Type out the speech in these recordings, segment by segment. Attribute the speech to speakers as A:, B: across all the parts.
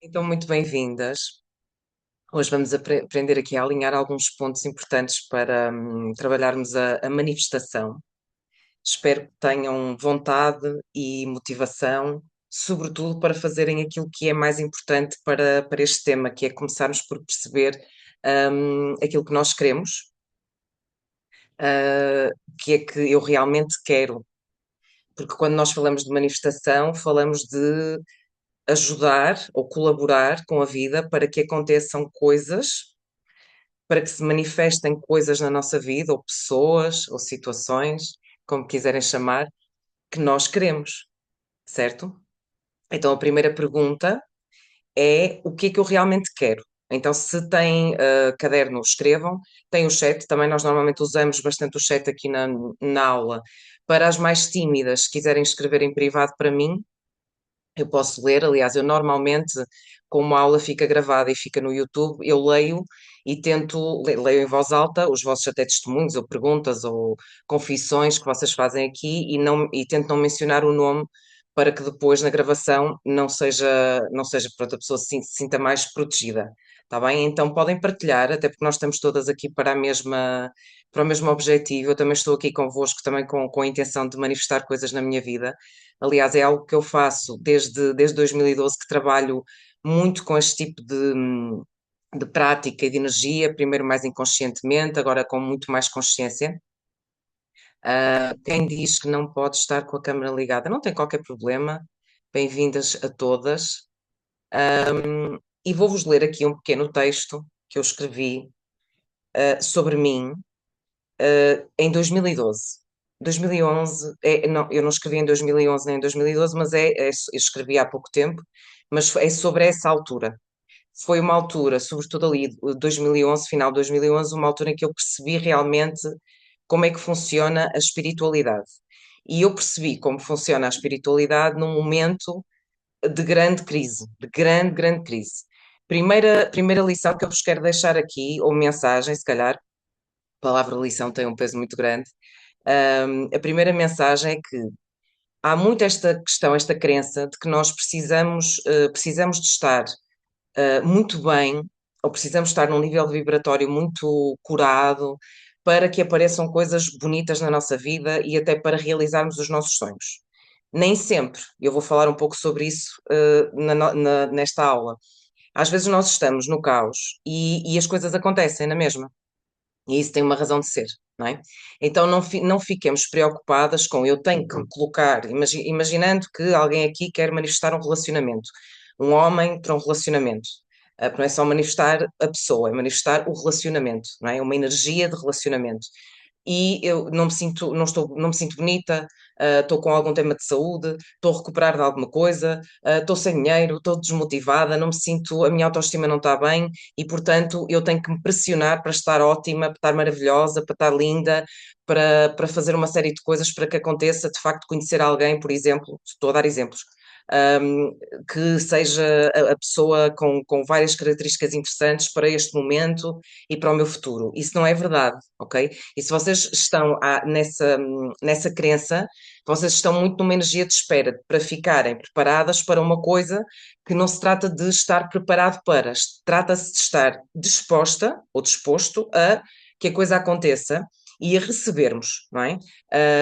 A: Então, muito bem-vindas. Hoje vamos aprender aqui a alinhar alguns pontos importantes para trabalharmos a manifestação. Espero que tenham vontade e motivação, sobretudo para fazerem aquilo que é mais importante para este tema, que é começarmos por perceber aquilo que nós queremos, uh, que é que eu realmente quero. Porque quando nós falamos de manifestação, falamos de ajudar ou colaborar com a vida para que aconteçam coisas, para que se manifestem coisas na nossa vida, ou pessoas, ou situações, como quiserem chamar, que nós queremos, certo? Então a primeira pergunta é o que é que eu realmente quero? Então, se tem caderno, escrevam. Tem o chat, também nós normalmente usamos bastante o chat aqui na aula. Para as mais tímidas, se quiserem escrever em privado para mim, eu posso ler. Aliás, eu normalmente, como a aula fica gravada e fica no YouTube, eu leio e tento, leio em voz alta os vossos até testemunhos ou perguntas ou confissões que vocês fazem aqui e tento não mencionar o nome para que depois na gravação não seja para outra pessoa se sinta mais protegida. Está bem? Então podem partilhar, até porque nós estamos todas aqui para o mesmo objetivo. Eu também estou aqui convosco, também com a intenção de manifestar coisas na minha vida. Aliás, é algo que eu faço desde 2012, que trabalho muito com este tipo de prática e de energia, primeiro mais inconscientemente, agora com muito mais consciência. Quem diz que não pode estar com a câmara ligada, não tem qualquer problema. Bem-vindas a todas. E vou-vos ler aqui um pequeno texto que eu escrevi sobre mim em 2012. 2011, não, eu não escrevi em 2011 nem em 2012, mas eu escrevi há pouco tempo, mas é sobre essa altura. Foi uma altura, sobretudo ali, 2011, final de 2011, uma altura em que eu percebi realmente como é que funciona a espiritualidade. E eu percebi como funciona a espiritualidade num momento de grande crise, de grande, grande crise. Primeira lição que eu vos quero deixar aqui, ou mensagem, se calhar, a palavra lição tem um peso muito grande. A primeira mensagem é que há muito esta questão, esta crença de que nós precisamos de estar muito bem, ou precisamos estar num nível vibratório muito curado para que apareçam coisas bonitas na nossa vida e até para realizarmos os nossos sonhos. Nem sempre, eu vou falar um pouco sobre isso nesta aula. Às vezes nós estamos no caos e as coisas acontecem na mesma. E isso tem uma razão de ser, não é? Então não fiquemos preocupadas com eu tenho que colocar, imaginando que alguém aqui quer manifestar um relacionamento, um homem para um relacionamento. Não é só manifestar a pessoa, é manifestar o relacionamento, não é? Uma energia de relacionamento. E eu não me sinto bonita, estou com algum tema de saúde, estou a recuperar de alguma coisa, estou sem dinheiro, estou desmotivada, não me sinto, a minha autoestima não está bem e, portanto, eu tenho que me pressionar para estar ótima, para estar maravilhosa, para estar linda, para fazer uma série de coisas para que aconteça, de facto, conhecer alguém, por exemplo, estou a dar exemplos, um, que seja a pessoa com várias características interessantes para este momento e para o meu futuro. Isso não é verdade, ok? E se vocês estão nessa crença, vocês estão muito numa energia de espera para ficarem preparadas para uma coisa que não se trata de estar preparado para, trata-se de estar disposta ou disposto a que a coisa aconteça e a recebermos, não é?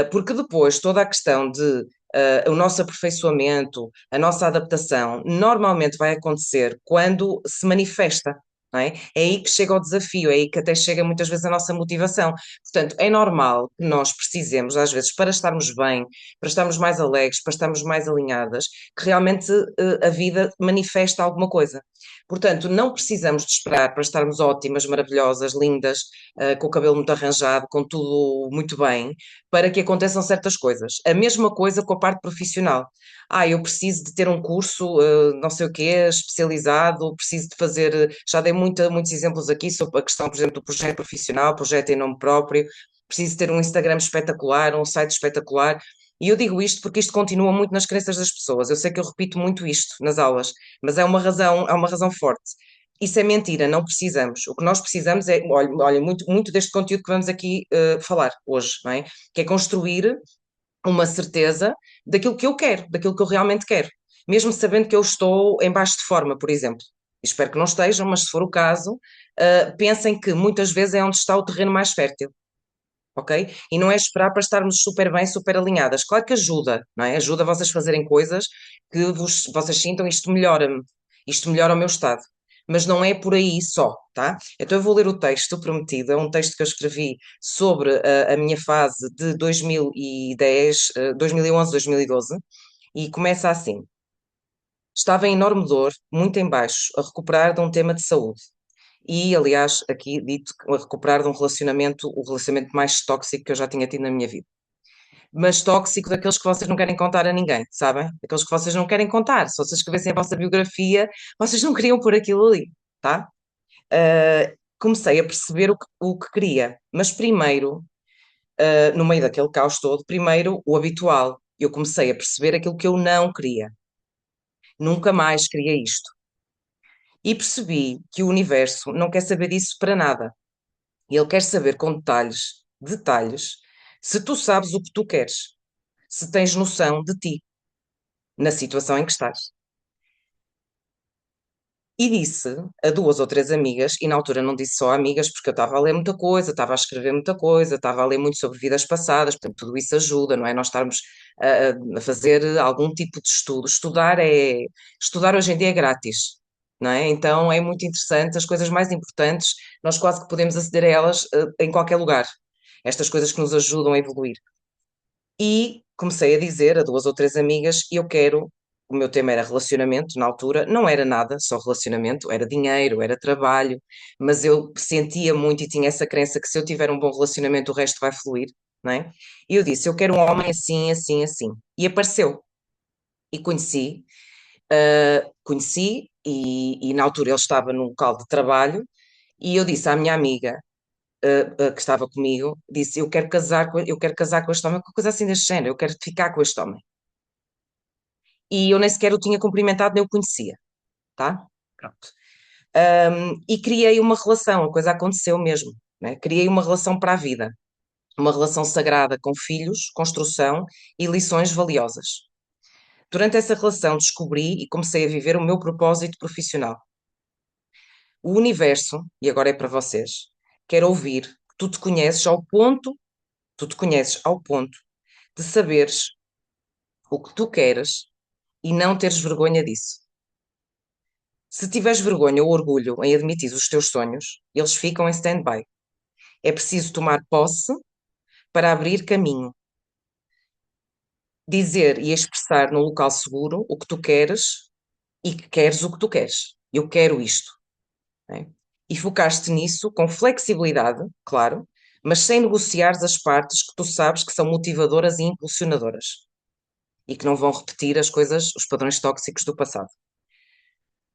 A: Porque depois toda a questão de o nosso aperfeiçoamento, a nossa adaptação, normalmente vai acontecer quando se manifesta. Não é? É aí que chega o desafio, é aí que até chega muitas vezes a nossa motivação. Portanto, é normal que nós precisemos, às vezes, para estarmos bem, para estarmos mais alegres, para estarmos mais alinhadas, que realmente a vida manifesta alguma coisa. Portanto, não precisamos de esperar para estarmos ótimas, maravilhosas, lindas, com o cabelo muito arranjado, com tudo muito bem, para que aconteçam certas coisas. A mesma coisa com a parte profissional. Eu preciso de ter um curso, não sei o quê, especializado, preciso de fazer. Já dei muitos exemplos aqui sobre a questão, por exemplo, do projeto profissional, projeto em nome próprio. Preciso ter um Instagram espetacular, um site espetacular. E eu digo isto porque isto continua muito nas crenças das pessoas. Eu sei que eu repito muito isto nas aulas, mas é uma razão forte. Isso é mentira, não precisamos. O que nós precisamos é, olha muito deste conteúdo que vamos aqui falar hoje, não é? Que é construir uma certeza daquilo que eu quero, daquilo que eu realmente quero. mesmo sabendo que eu estou em baixo de forma, por exemplo. Espero que não estejam, mas se for o caso, pensem que muitas vezes é onde está o terreno mais fértil, ok? E não é esperar para estarmos super bem, super alinhadas. Claro que ajuda, não é? Ajuda vocês a fazerem coisas que vocês sintam isto melhora o meu estado. Mas não é por aí só, tá? Então eu vou ler o texto prometido, é um texto que eu escrevi sobre a minha fase de 2010, 2011, 2012, e começa assim. Estava em enorme dor, muito em baixo, a recuperar de um tema de saúde. E, aliás, aqui dito a recuperar de um relacionamento, o relacionamento mais tóxico que eu já tinha tido na minha vida. Mas tóxico daqueles que vocês não querem contar a ninguém, sabem? Daqueles que vocês não querem contar. Se vocês escrevessem a vossa biografia, vocês não queriam pôr aquilo ali, tá? Comecei a perceber o que queria. Mas primeiro, no meio daquele caos todo, primeiro o habitual. Eu comecei a perceber aquilo que eu não queria. Nunca mais queria isto. E percebi que o universo não quer saber disso para nada. E ele quer saber com detalhes, detalhes, se tu sabes o que tu queres, se tens noção de ti, na situação em que estás. E disse a duas ou três amigas, e na altura não disse só amigas, porque eu estava a ler muita coisa, estava a escrever muita coisa, estava a ler muito sobre vidas passadas, portanto, tudo isso ajuda, não é? Nós estarmos a fazer algum tipo de estudo. Estudar hoje em dia é grátis, não é? Então é muito interessante, as coisas mais importantes, nós quase que podemos aceder a elas em qualquer lugar. Estas coisas que nos ajudam a evoluir. E comecei a dizer a duas ou três amigas: eu quero. O meu tema era relacionamento, na altura, não era nada, só relacionamento, era dinheiro, era trabalho, mas eu sentia muito e tinha essa crença que se eu tiver um bom relacionamento, o resto vai fluir, não é? E eu disse: eu quero um homem assim, assim, assim. E apareceu. E conheci, e na altura ele estava num local de trabalho, e eu disse à minha amiga, que estava comigo, disse: eu quero casar com este homem, com coisa assim deste género, eu quero ficar com este homem. E eu nem sequer o tinha cumprimentado, nem o conhecia, tá? Pronto. E criei uma relação, a coisa aconteceu mesmo, né? Criei uma relação para a vida, uma relação sagrada com filhos, construção e lições valiosas. Durante essa relação descobri e comecei a viver o meu propósito profissional. O universo, e agora é para vocês, quer ouvir que tu te conheces ao ponto de saberes o que tu queres e não teres vergonha disso. Se tiveres vergonha ou orgulho em admitir os teus sonhos, eles ficam em stand-by. É preciso tomar posse para abrir caminho. Dizer e expressar num local seguro o que tu queres e que queres o que tu queres. Eu quero isto. Né? E focaste nisso com flexibilidade, claro, mas sem negociares as partes que tu sabes que são motivadoras e impulsionadoras e que não vão repetir as coisas, os padrões tóxicos do passado.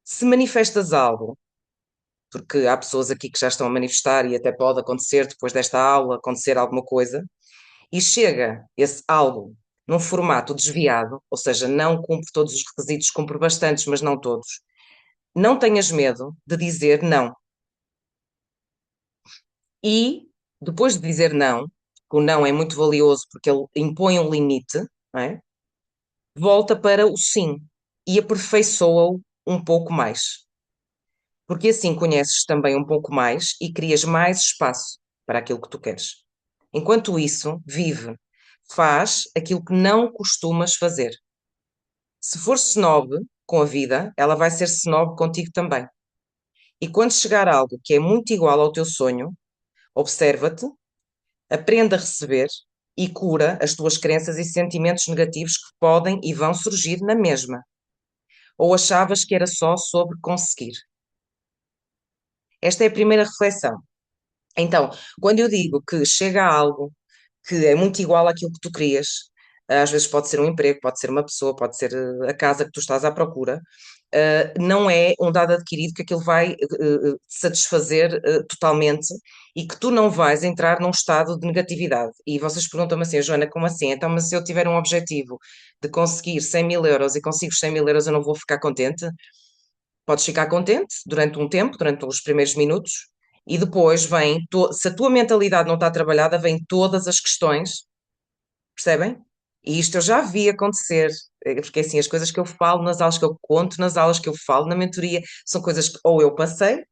A: Se manifestas algo, porque há pessoas aqui que já estão a manifestar e até pode acontecer depois desta aula, acontecer alguma coisa, e chega esse algo num formato desviado, ou seja, não cumpre todos os requisitos, cumpre bastantes, mas não todos, não tenhas medo de dizer não. E depois de dizer não, que o não é muito valioso porque ele impõe um limite, não é? Volta para o sim e aperfeiçoa-o um pouco mais. Porque assim conheces também um pouco mais e crias mais espaço para aquilo que tu queres. Enquanto isso, vive, faz aquilo que não costumas fazer. Se for snob com a vida, ela vai ser snob contigo também. E quando chegar algo que é muito igual ao teu sonho, observa-te, aprende a receber e cura as tuas crenças e sentimentos negativos que podem e vão surgir na mesma. Ou achavas que era só sobre conseguir? Esta é a primeira reflexão. Então, quando eu digo que chega a algo que é muito igual àquilo que tu querias, às vezes pode ser um emprego, pode ser uma pessoa, pode ser a casa que tu estás à procura, não é um dado adquirido que aquilo vai te satisfazer totalmente e que tu não vais entrar num estado de negatividade. E vocês perguntam-me assim, Joana, como assim? Então, mas se eu tiver um objetivo de conseguir 100 mil euros e consigo 100 mil euros, eu não vou ficar contente? Podes ficar contente durante um tempo, durante os primeiros minutos, e depois se a tua mentalidade não está trabalhada, vêm todas as questões, percebem? E isto eu já vi acontecer, porque assim, as coisas que eu falo nas aulas que eu conto, nas aulas que eu falo na mentoria, são coisas que ou eu passei,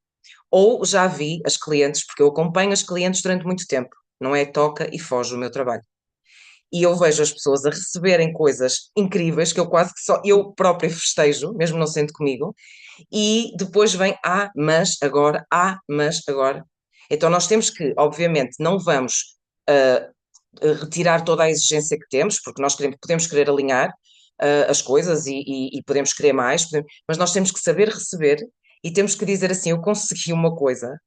A: ou já vi as clientes, porque eu acompanho as clientes durante muito tempo, não é toca e foge o meu trabalho. E eu vejo as pessoas a receberem coisas incríveis que eu quase que só eu própria festejo, mesmo não sendo comigo, e depois vem, mas agora. Então nós temos que, obviamente, não vamos ah, retirar toda a exigência que temos, porque nós podemos querer alinhar as coisas e podemos querer mais, mas nós temos que saber receber e temos que dizer assim: eu consegui uma coisa.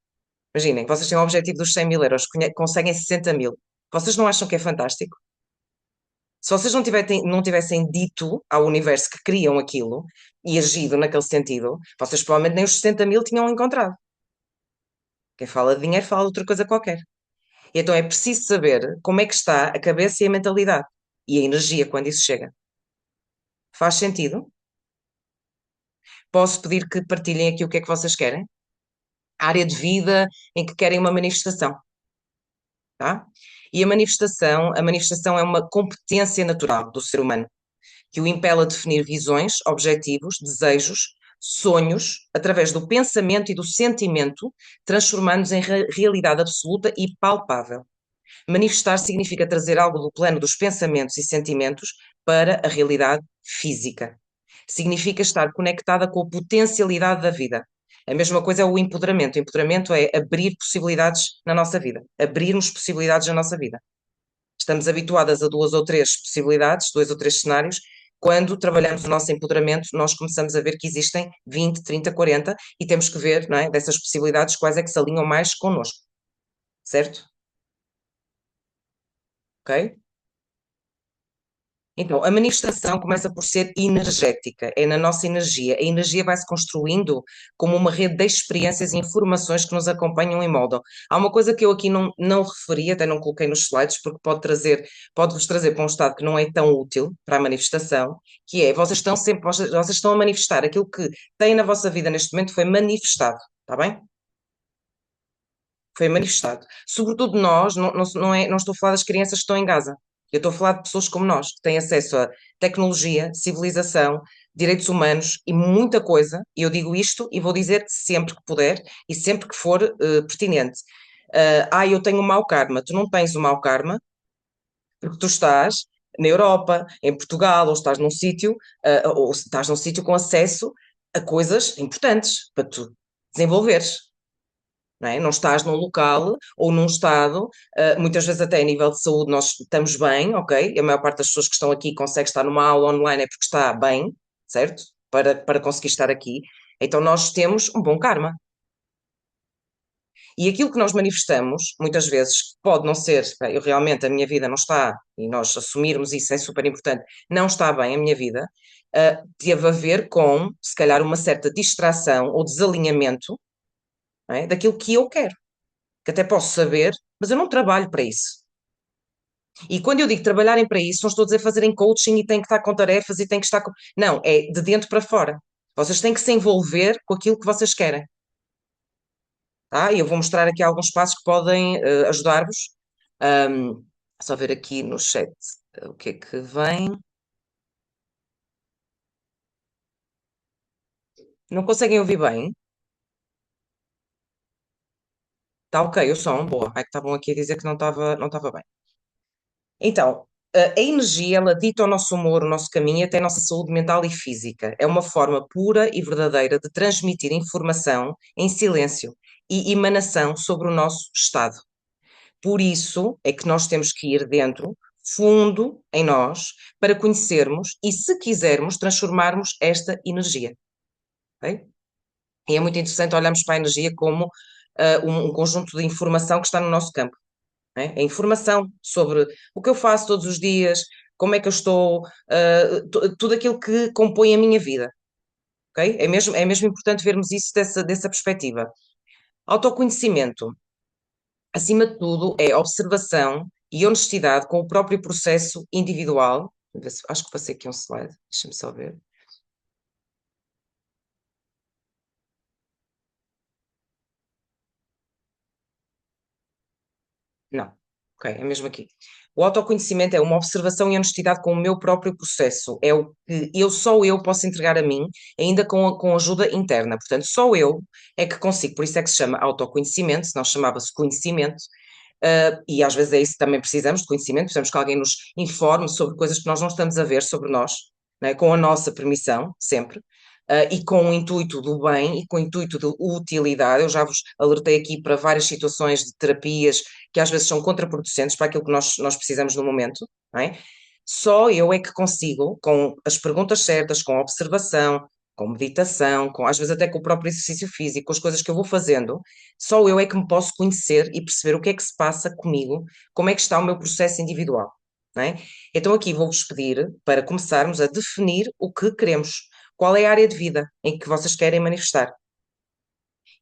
A: Imaginem, vocês têm o objetivo dos 100 mil euros, conseguem 60 mil. Vocês não acham que é fantástico? Se vocês não tivessem dito ao universo que queriam aquilo e agido naquele sentido, vocês provavelmente nem os 60 mil tinham encontrado. Quem fala de dinheiro fala de outra coisa qualquer. E então é preciso saber como é que está a cabeça e a mentalidade e a energia quando isso chega. Faz sentido? Posso pedir que partilhem aqui o que é que vocês querem? A área de vida em que querem uma manifestação, tá? E a manifestação é uma competência natural do ser humano que o impele a definir visões, objetivos, desejos, sonhos, através do pensamento e do sentimento, transformando-os em realidade absoluta e palpável. Manifestar significa trazer algo do plano dos pensamentos e sentimentos para a realidade física. Significa estar conectada com a potencialidade da vida. A mesma coisa é o empoderamento. O empoderamento é abrir possibilidades na nossa vida, abrirmos possibilidades na nossa vida. Estamos habituadas a duas ou três possibilidades, dois ou três cenários. Quando trabalhamos o nosso empoderamento, nós começamos a ver que existem 20, 30, 40 e temos que ver, não é, dessas possibilidades quais é que se alinham mais connosco, certo? Ok? Então, a manifestação começa por ser energética, é na nossa energia. A energia vai se construindo como uma rede de experiências e informações que nos acompanham e moldam. Há uma coisa que eu aqui não referi, até não coloquei nos slides, porque pode-vos trazer para um estado que não é tão útil para a manifestação, que é, vocês estão a manifestar aquilo que têm na vossa vida neste momento foi manifestado, está bem? Foi manifestado. Sobretudo nós, não estou a falar das crianças que estão em Gaza. Eu estou a falar de pessoas como nós, que têm acesso a tecnologia, civilização, direitos humanos e muita coisa. E eu digo isto e vou dizer sempre que puder e sempre que for pertinente. Eu tenho um mau karma. Tu não tens um mau karma porque tu estás na Europa, em Portugal, ou estás num sítio com acesso a coisas importantes para tu desenvolveres, não é? Não estás num local ou num estado, muitas vezes até a nível de saúde nós estamos bem, ok? E a maior parte das pessoas que estão aqui consegue estar numa aula online é porque está bem, certo? Para conseguir estar aqui. Então nós temos um bom karma. E aquilo que nós manifestamos, muitas vezes, pode não ser, "Bem, eu realmente a minha vida não está, e nós assumirmos isso é super importante, não está bem a minha vida, teve a ver com, se calhar, uma certa distração ou desalinhamento, não é? Daquilo que eu quero, que até posso saber, mas eu não trabalho para isso. E quando eu digo trabalharem para isso, não estou a dizer fazerem coaching e têm que estar com tarefas e têm que estar com. Não, é de dentro para fora. Vocês têm que se envolver com aquilo que vocês querem, tá? E eu vou mostrar aqui alguns passos que podem ajudar-vos. Um, Só ver aqui no chat o que é que vem. Não conseguem ouvir bem? Está ok, o som, boa. É que estavam aqui a dizer que não estava bem. Então, a energia, ela dita o nosso humor, o nosso caminho e até a nossa saúde mental e física. É uma forma pura e verdadeira de transmitir informação em silêncio e emanação sobre o nosso estado. Por isso é que nós temos que ir dentro, fundo em nós, para conhecermos e, se quisermos, transformarmos esta energia. Ok? E é muito interessante olharmos para a energia como um conjunto de informação que está no nosso campo, não é? A informação sobre o que eu faço todos os dias, como é que eu estou, tudo aquilo que compõe a minha vida, ok? É mesmo importante vermos isso dessa perspectiva. Autoconhecimento, acima de tudo, é observação e honestidade com o próprio processo individual. Acho que passei aqui um slide, deixa-me só ver. Não. Ok, é mesmo aqui. O autoconhecimento é uma observação e honestidade com o meu próprio processo. É o que só eu posso entregar a mim, ainda com ajuda interna. Portanto, só eu é que consigo. Por isso é que se chama autoconhecimento, senão chamava-se conhecimento. E às vezes é isso que também precisamos de conhecimento, precisamos que alguém nos informe sobre coisas que nós não estamos a ver sobre nós, não é? Com a nossa permissão, sempre. E com o intuito do bem e com o intuito de utilidade. Eu já vos alertei aqui para várias situações de terapias que às vezes são contraproducentes para aquilo que nós precisamos no momento, não é? Só eu é que consigo, com as perguntas certas, com a observação, com meditação, com, às vezes até com o próprio exercício físico, com as coisas que eu vou fazendo, só eu é que me posso conhecer e perceber o que é que se passa comigo, como é que está o meu processo individual, não é? Então aqui vou-vos pedir para começarmos a definir o que queremos, qual é a área de vida em que vocês querem manifestar.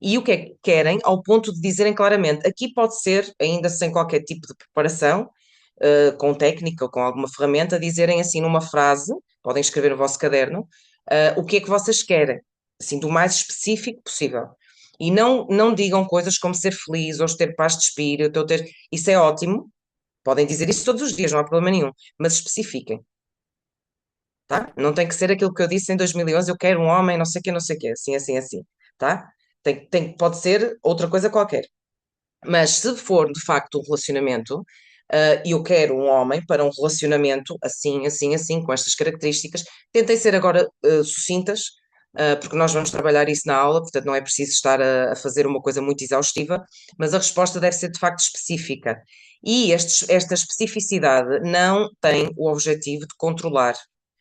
A: E o que é que querem, ao ponto de dizerem claramente, aqui pode ser, ainda sem qualquer tipo de preparação, com técnica ou com alguma ferramenta, dizerem assim numa frase, podem escrever no vosso caderno, o que é que vocês querem, assim, do mais específico possível. E não digam coisas como ser feliz, ou ter paz de espírito, ou ter. Isso é ótimo, podem dizer isso todos os dias, não há problema nenhum, mas especifiquem, tá? Não tem que ser aquilo que eu disse em 2011, eu quero um homem, não sei o quê, assim, assim, assim, tá? Pode ser outra coisa qualquer. Mas se for de facto um relacionamento, e eu quero um homem para um relacionamento assim, assim, assim, com estas características, tentem ser agora sucintas, porque nós vamos trabalhar isso na aula, portanto não é preciso estar a fazer uma coisa muito exaustiva, mas a resposta deve ser de facto específica. E esta especificidade não tem o objetivo de controlar,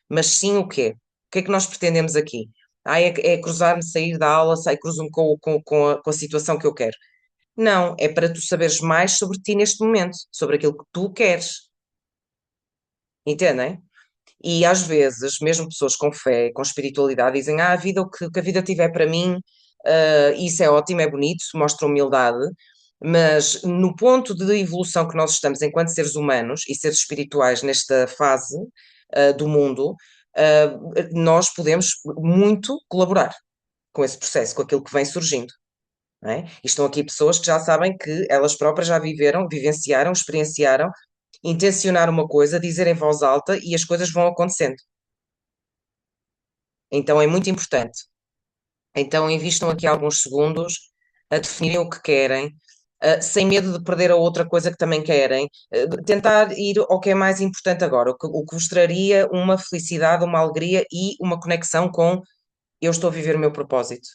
A: mas sim o quê? O que é que nós pretendemos aqui? É cruzar-me, sair da aula, cruzo-me com a situação que eu quero. Não, é para tu saberes mais sobre ti neste momento, sobre aquilo que tu queres, entendem? E às vezes, mesmo pessoas com fé, com espiritualidade, dizem: a vida, o que a vida tiver para mim, isso é ótimo, é bonito, mostra humildade, mas no ponto de evolução que nós estamos enquanto seres humanos e seres espirituais nesta fase, do mundo, nós podemos muito colaborar com esse processo, com aquilo que vem surgindo. Não é? E estão aqui pessoas que já sabem que elas próprias já viveram, vivenciaram, experienciaram, intencionar uma coisa, dizer em voz alta e as coisas vão acontecendo. Então é muito importante. Então invistam aqui alguns segundos a definirem o que querem, sem medo de perder a outra coisa que também querem. Tentar ir ao que é mais importante agora, o que vos traria uma felicidade, uma alegria e uma conexão com eu estou a viver o meu propósito.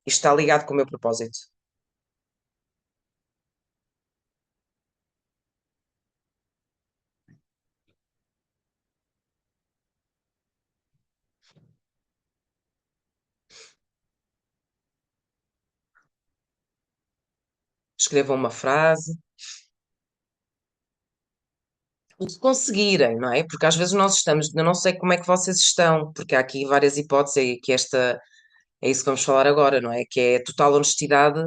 A: Isto está ligado com o meu propósito. Escrevam uma frase, o que conseguirem, não é? Porque às vezes nós estamos, eu não sei como é que vocês estão, porque há aqui várias hipóteses, e que esta é isso que vamos falar agora, não é? Que é total honestidade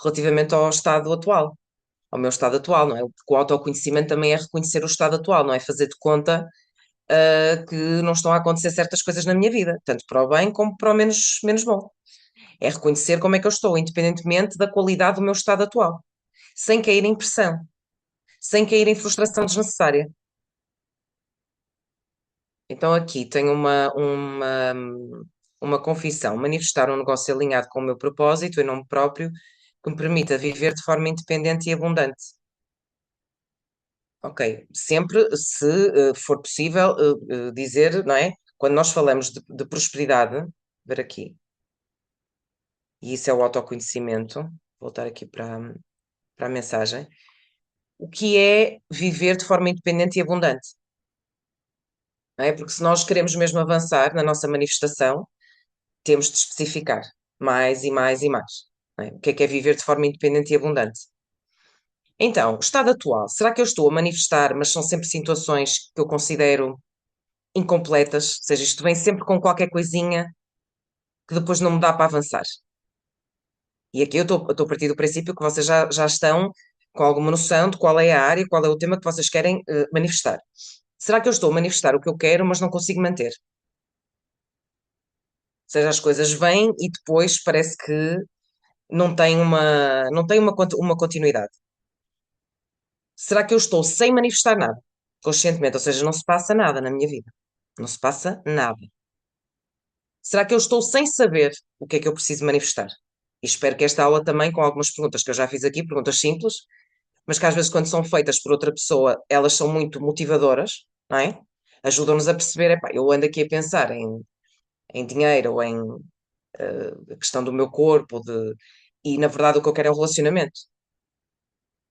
A: relativamente ao estado atual, ao meu estado atual, não é? Porque o autoconhecimento também é reconhecer o estado atual, não é? Fazer de conta, que não estão a acontecer certas coisas na minha vida, tanto para o bem como para o menos bom. É reconhecer como é que eu estou, independentemente da qualidade do meu estado atual, sem cair em pressão, sem cair em frustração desnecessária. Então aqui tenho uma confissão, manifestar um negócio alinhado com o meu propósito em nome próprio, que me permita viver de forma independente e abundante. Ok, sempre se for possível dizer, não é? Quando nós falamos de prosperidade, ver aqui, e isso é o autoconhecimento, voltar aqui para a mensagem, o que é viver de forma independente e abundante, não é? Porque se nós queremos mesmo avançar na nossa manifestação, temos de especificar mais e mais e mais. Não é? O que é viver de forma independente e abundante? Então, estado atual. Será que eu estou a manifestar, mas são sempre situações que eu considero incompletas? Ou seja, isto vem sempre com qualquer coisinha que depois não me dá para avançar. E aqui eu estou a partir do princípio que vocês já estão com alguma noção de qual é a área, qual é o tema que vocês querem manifestar. Será que eu estou a manifestar o que eu quero, mas não consigo manter? Ou seja, as coisas vêm e depois parece que não tem uma continuidade. Será que eu estou sem manifestar nada? Conscientemente, ou seja, não se passa nada na minha vida. Não se passa nada. Será que eu estou sem saber o que é que eu preciso manifestar? E espero que esta aula também, com algumas perguntas que eu já fiz aqui, perguntas simples, mas que às vezes, quando são feitas por outra pessoa, elas são muito motivadoras, não é? Ajudam-nos a perceber, epá, eu ando aqui a pensar em dinheiro ou em a questão do meu corpo, e na verdade o que eu quero é um relacionamento.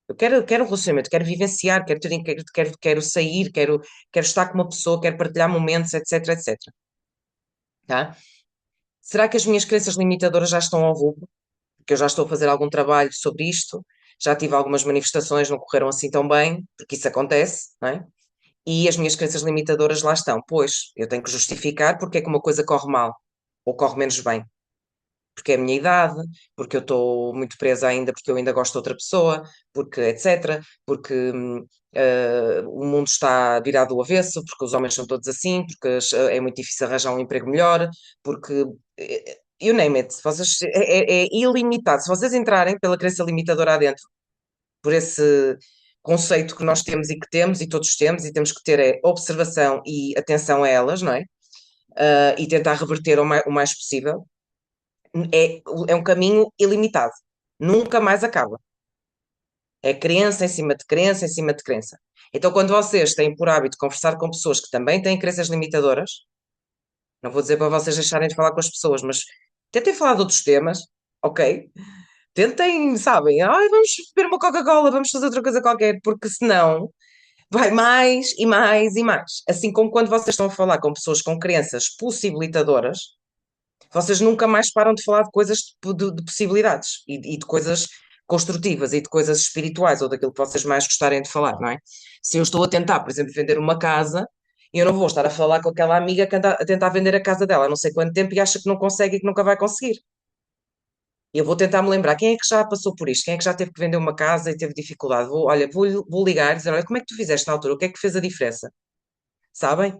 A: Eu quero um relacionamento, quero vivenciar, quero sair, quero estar com uma pessoa, quero partilhar momentos, etc, etc. Tá? Será que as minhas crenças limitadoras já estão ao vulgo? Porque eu já estou a fazer algum trabalho sobre isto, já tive algumas manifestações, não correram assim tão bem, porque isso acontece, não é? E as minhas crenças limitadoras lá estão. Pois, eu tenho que justificar porque é que uma coisa corre mal ou corre menos bem. Porque é a minha idade, porque eu estou muito presa ainda, porque eu ainda gosto de outra pessoa, porque etc. Porque o mundo está virado do avesso, porque os homens são todos assim, porque é muito difícil arranjar um emprego melhor, porque you name it, vocês, é ilimitado. Se vocês entrarem pela crença limitadora adentro, por esse conceito que nós temos e que temos e todos temos, e temos que ter observação e atenção a elas, não é? E tentar reverter o mais possível. É um caminho ilimitado. Nunca mais acaba. É crença em cima de crença em cima de crença. Então, quando vocês têm por hábito conversar com pessoas que também têm crenças limitadoras, não vou dizer para vocês deixarem de falar com as pessoas, mas tentem falar de outros temas, ok? Tentem, sabem, ai, vamos beber uma Coca-Cola, vamos fazer outra coisa qualquer, porque senão vai mais e mais e mais. Assim como quando vocês estão a falar com pessoas com crenças possibilitadoras, vocês nunca mais param de falar de coisas de possibilidades e de coisas construtivas e de coisas espirituais ou daquilo que vocês mais gostarem de falar, não é? Se eu estou a tentar, por exemplo, vender uma casa, eu não vou estar a falar com aquela amiga que anda a tentar vender a casa dela há não sei quanto tempo e acha que não consegue e que nunca vai conseguir. Eu vou tentar me lembrar quem é que já passou por isto, quem é que já teve que vender uma casa e teve dificuldade. Olha, vou ligar e dizer, olha, como é que tu fizeste na altura? O que é que fez a diferença? Sabem?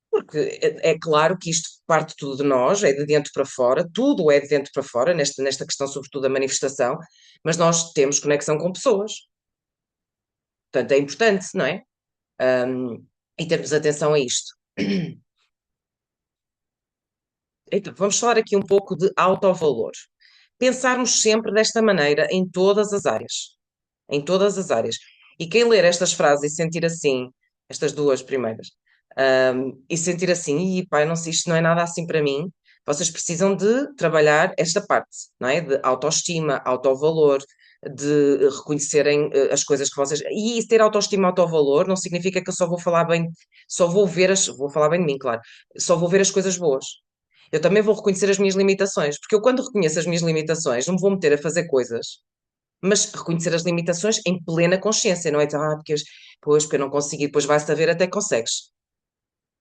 A: Porque é claro que isto parte tudo de nós, é de dentro para fora, tudo é de dentro para fora, nesta questão, sobretudo da manifestação, mas nós temos conexão com pessoas. Portanto, é importante, não é? E termos atenção a isto. Então, vamos falar aqui um pouco de autovalor. Pensarmos sempre desta maneira em todas as áreas. Em todas as áreas. E quem ler estas frases e sentir assim, estas duas primeiras, e sentir assim, e pai, não sei, isto não é nada assim para mim, vocês precisam de trabalhar esta parte, não é? De autoestima, autovalor, de reconhecerem as coisas que vocês. E isso ter autoestima, autovalor, não significa que eu só vou falar bem, só vou ver as. Vou falar bem de mim, claro. Só vou ver as coisas boas. Eu também vou reconhecer as minhas limitações, porque eu, quando reconheço as minhas limitações, não me vou meter a fazer coisas, mas reconhecer as limitações em plena consciência, não é? Dizer, pois, porque eu não consegui, depois vai-se a ver até consegues.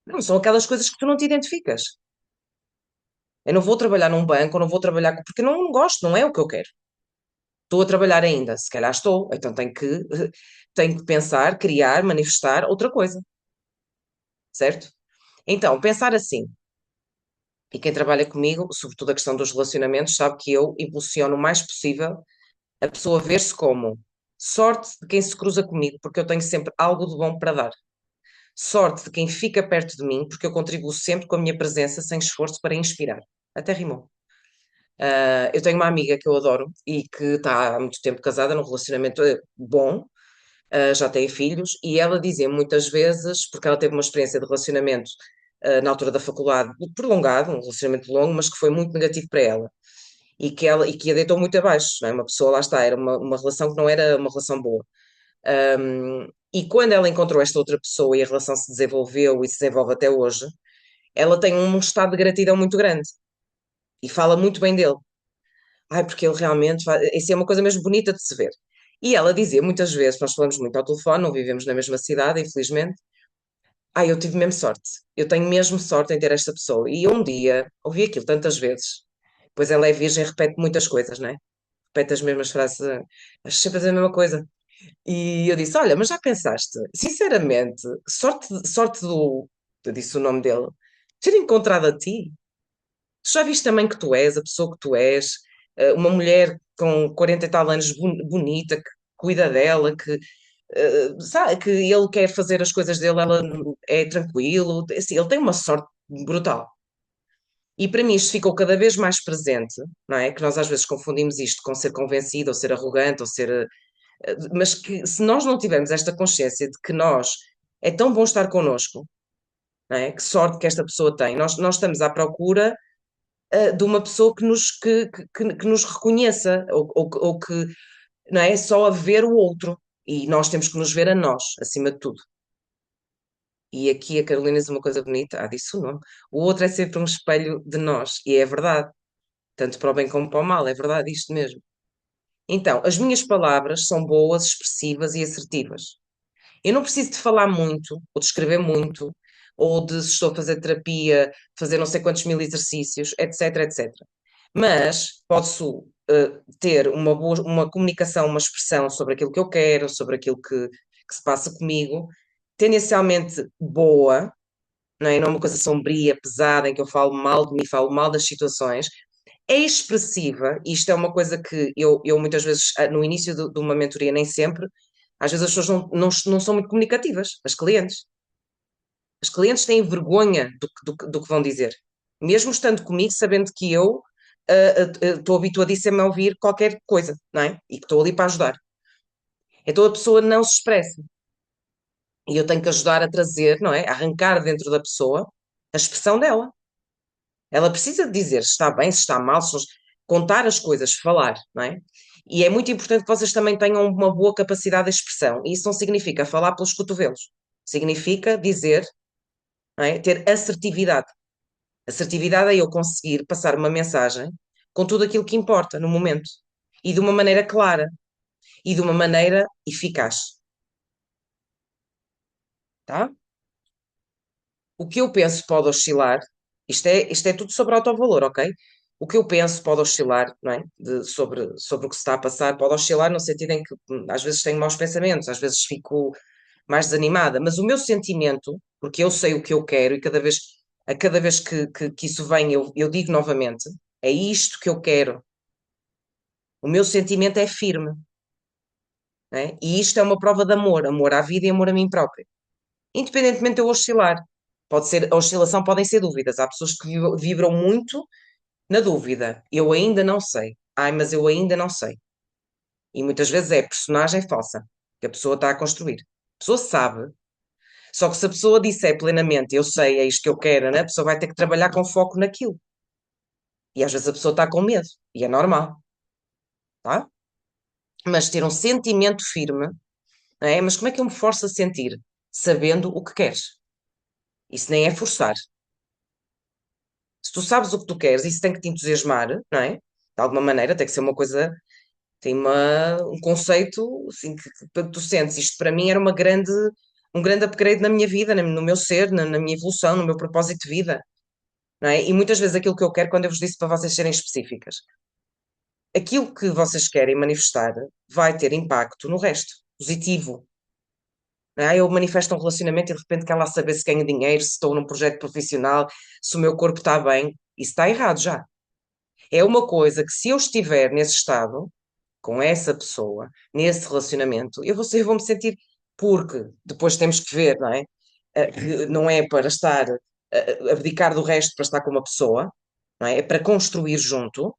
A: Não, são aquelas coisas que tu não te identificas. Eu não vou trabalhar num banco, eu não vou trabalhar porque não gosto, não é o que eu quero. Estou a trabalhar ainda, se calhar estou, então tenho que pensar, criar, manifestar outra coisa, certo? Então, pensar assim, e quem trabalha comigo, sobretudo a questão dos relacionamentos, sabe que eu impulsiono o mais possível a pessoa ver-se como sorte de quem se cruza comigo, porque eu tenho sempre algo de bom para dar. Sorte de quem fica perto de mim, porque eu contribuo sempre com a minha presença, sem esforço, para inspirar. Até rimou. Eu tenho uma amiga que eu adoro e que está há muito tempo casada, num relacionamento bom, já tem filhos, e ela dizia muitas vezes, porque ela teve uma experiência de relacionamento na altura da faculdade, prolongado, um relacionamento longo, mas que foi muito negativo para ela. E que a deitou muito abaixo, não é? Uma pessoa, lá está, era uma relação que não era uma relação boa. E quando ela encontrou esta outra pessoa e a relação se desenvolveu e se desenvolve até hoje, ela tem um estado de gratidão muito grande e fala muito bem dele. Ai, porque ele realmente isso é uma coisa mesmo bonita de se ver. E ela dizia muitas vezes, nós falamos muito ao telefone, não vivemos na mesma cidade, infelizmente. Ai, eu tive mesmo sorte. Eu tenho mesmo sorte em ter esta pessoa. E um dia, ouvi aquilo tantas vezes, pois ela é virgem e repete muitas coisas, não é? Repete as mesmas frases, acho sempre a dizer a mesma coisa. E eu disse: Olha, mas já pensaste, sinceramente, sorte eu disse o nome dele, ter encontrado a ti. Tu já viste também que tu és, a pessoa que tu és, uma mulher com 40 e tal anos bonita, que cuida dela, sabe, que ele quer fazer as coisas dele, ela é tranquilo, assim, ele tem uma sorte brutal. E para mim isto ficou cada vez mais presente, não é? Que nós às vezes confundimos isto com ser convencido, ou ser arrogante, ou ser. Mas que se nós não tivermos esta consciência de que nós é tão bom estar connosco, não é? Que sorte que esta pessoa tem. Nós estamos à procura de uma pessoa que nos reconheça, ou que não é só a ver o outro. E nós temos que nos ver a nós, acima de tudo. E aqui a Carolina diz uma coisa bonita, disse o nome. O outro é sempre um espelho de nós, e é verdade, tanto para o bem como para o mal, é verdade isto mesmo. Então, as minhas palavras são boas, expressivas e assertivas. Eu não preciso de falar muito, ou de escrever muito, ou de se estou a fazer terapia, fazer não sei quantos mil exercícios, etc, etc. Mas posso ter uma boa, uma comunicação, uma expressão sobre aquilo que eu quero, sobre aquilo que se passa comigo, tendencialmente boa, não é? Não é uma coisa sombria, pesada, em que eu falo mal de mim, falo mal das situações. É expressiva, e isto é uma coisa que eu muitas vezes, no início de uma mentoria, nem sempre, às vezes as pessoas não são muito comunicativas, as clientes. As clientes têm vergonha do que vão dizer, mesmo estando comigo, sabendo que eu estou habituadíssima a ouvir qualquer coisa, não é? E que estou ali para ajudar. Então a pessoa não se expressa. E eu tenho que ajudar a trazer, não é? A arrancar dentro da pessoa a expressão dela. Ela precisa de dizer se está bem, se está mal, contar as coisas, falar, não é? E é muito importante que vocês também tenham uma boa capacidade de expressão. E isso não significa falar pelos cotovelos. Significa dizer, não é? Ter assertividade. Assertividade é eu conseguir passar uma mensagem com tudo aquilo que importa no momento. E de uma maneira clara. E de uma maneira eficaz. Tá? O que eu penso pode oscilar, isto é tudo sobre autovalor, ok? O que eu penso pode oscilar, não é? Sobre o que se está a passar, pode oscilar no sentido em que às vezes tenho maus pensamentos, às vezes fico mais desanimada, mas o meu sentimento, porque eu sei o que eu quero e a cada vez que isso vem, eu digo novamente, é isto que eu quero. O meu sentimento é firme, não é? E isto é uma prova de amor, amor à vida e amor a mim própria. Independentemente de eu oscilar. Pode ser, a oscilação podem ser dúvidas. Há pessoas que vibram muito na dúvida. Eu ainda não sei. Ai, mas eu ainda não sei. E muitas vezes é personagem falsa que a pessoa está a construir. A pessoa sabe, só que se a pessoa disser plenamente eu sei, é isto que eu quero, né? A pessoa vai ter que trabalhar com foco naquilo. E às vezes a pessoa está com medo. E é normal, tá? Mas ter um sentimento firme, não é? Mas como é que eu me forço a sentir? Sabendo o que queres. Isso nem é forçar. Se tu sabes o que tu queres, isso tem que te entusiasmar, não é? De alguma maneira, tem que ser uma coisa, tem um conceito assim, que tu sentes. Isto para mim era um grande upgrade na minha vida, no meu ser, na minha evolução, no meu propósito de vida, não é? E muitas vezes aquilo que eu quero, quando eu vos disse para vocês serem específicas, aquilo que vocês querem manifestar vai ter impacto no resto, positivo. Não é? Eu manifesto um relacionamento e de repente quero lá saber se ganho dinheiro, se estou num projeto profissional, se o meu corpo está bem. Isso está errado já. É uma coisa que se eu estiver nesse estado, com essa pessoa, nesse relacionamento, eu vou me sentir, porque depois temos que ver, não é? Que não é para estar, abdicar do resto para estar com uma pessoa, não é? É para construir junto.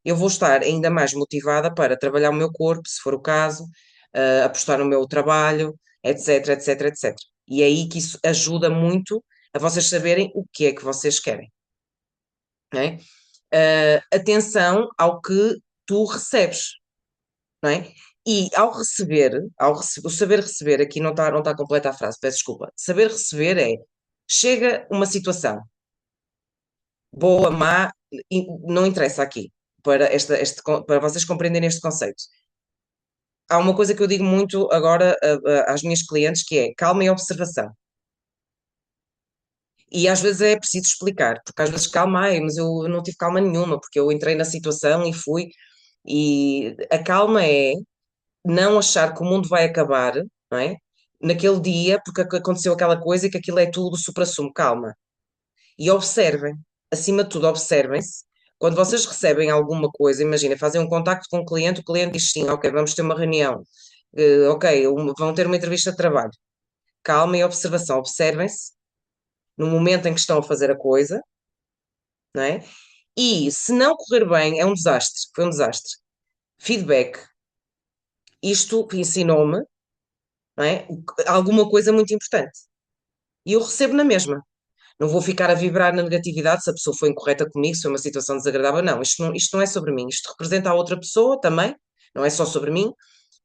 A: Eu vou estar ainda mais motivada para trabalhar o meu corpo, se for o caso, apostar no meu trabalho, etc, etc, etc. E é aí que isso ajuda muito a vocês saberem o que é que vocês querem, não é? Atenção ao que tu recebes, não é? E o saber receber, aqui não está completa a frase, peço desculpa. Saber receber é, chega uma situação, boa, má, não interessa aqui, para vocês compreenderem este conceito. Há uma coisa que eu digo muito agora às minhas clientes que é calma e observação. E às vezes é preciso explicar, porque às vezes calma, mas eu não tive calma nenhuma, porque eu entrei na situação e fui. E a calma é não achar que o mundo vai acabar, não é? Naquele dia, porque aconteceu aquela coisa e que aquilo é tudo suprassumo. Calma. E observem, acima de tudo, observem-se. Quando vocês recebem alguma coisa, imagina, fazem um contacto com um cliente, o cliente diz sim, ok, vamos ter uma reunião. Ok, vão ter uma entrevista de trabalho. Calma e observação. Observem-se no momento em que estão a fazer a coisa, não é? E se não correr bem, é um desastre. Foi um desastre. Feedback. Isto ensinou-me, não é? Alguma coisa muito importante. E eu recebo na mesma. Não vou ficar a vibrar na negatividade se a pessoa foi incorreta comigo, se foi uma situação desagradável. Não, isto não é sobre mim. Isto representa a outra pessoa também. Não é só sobre mim.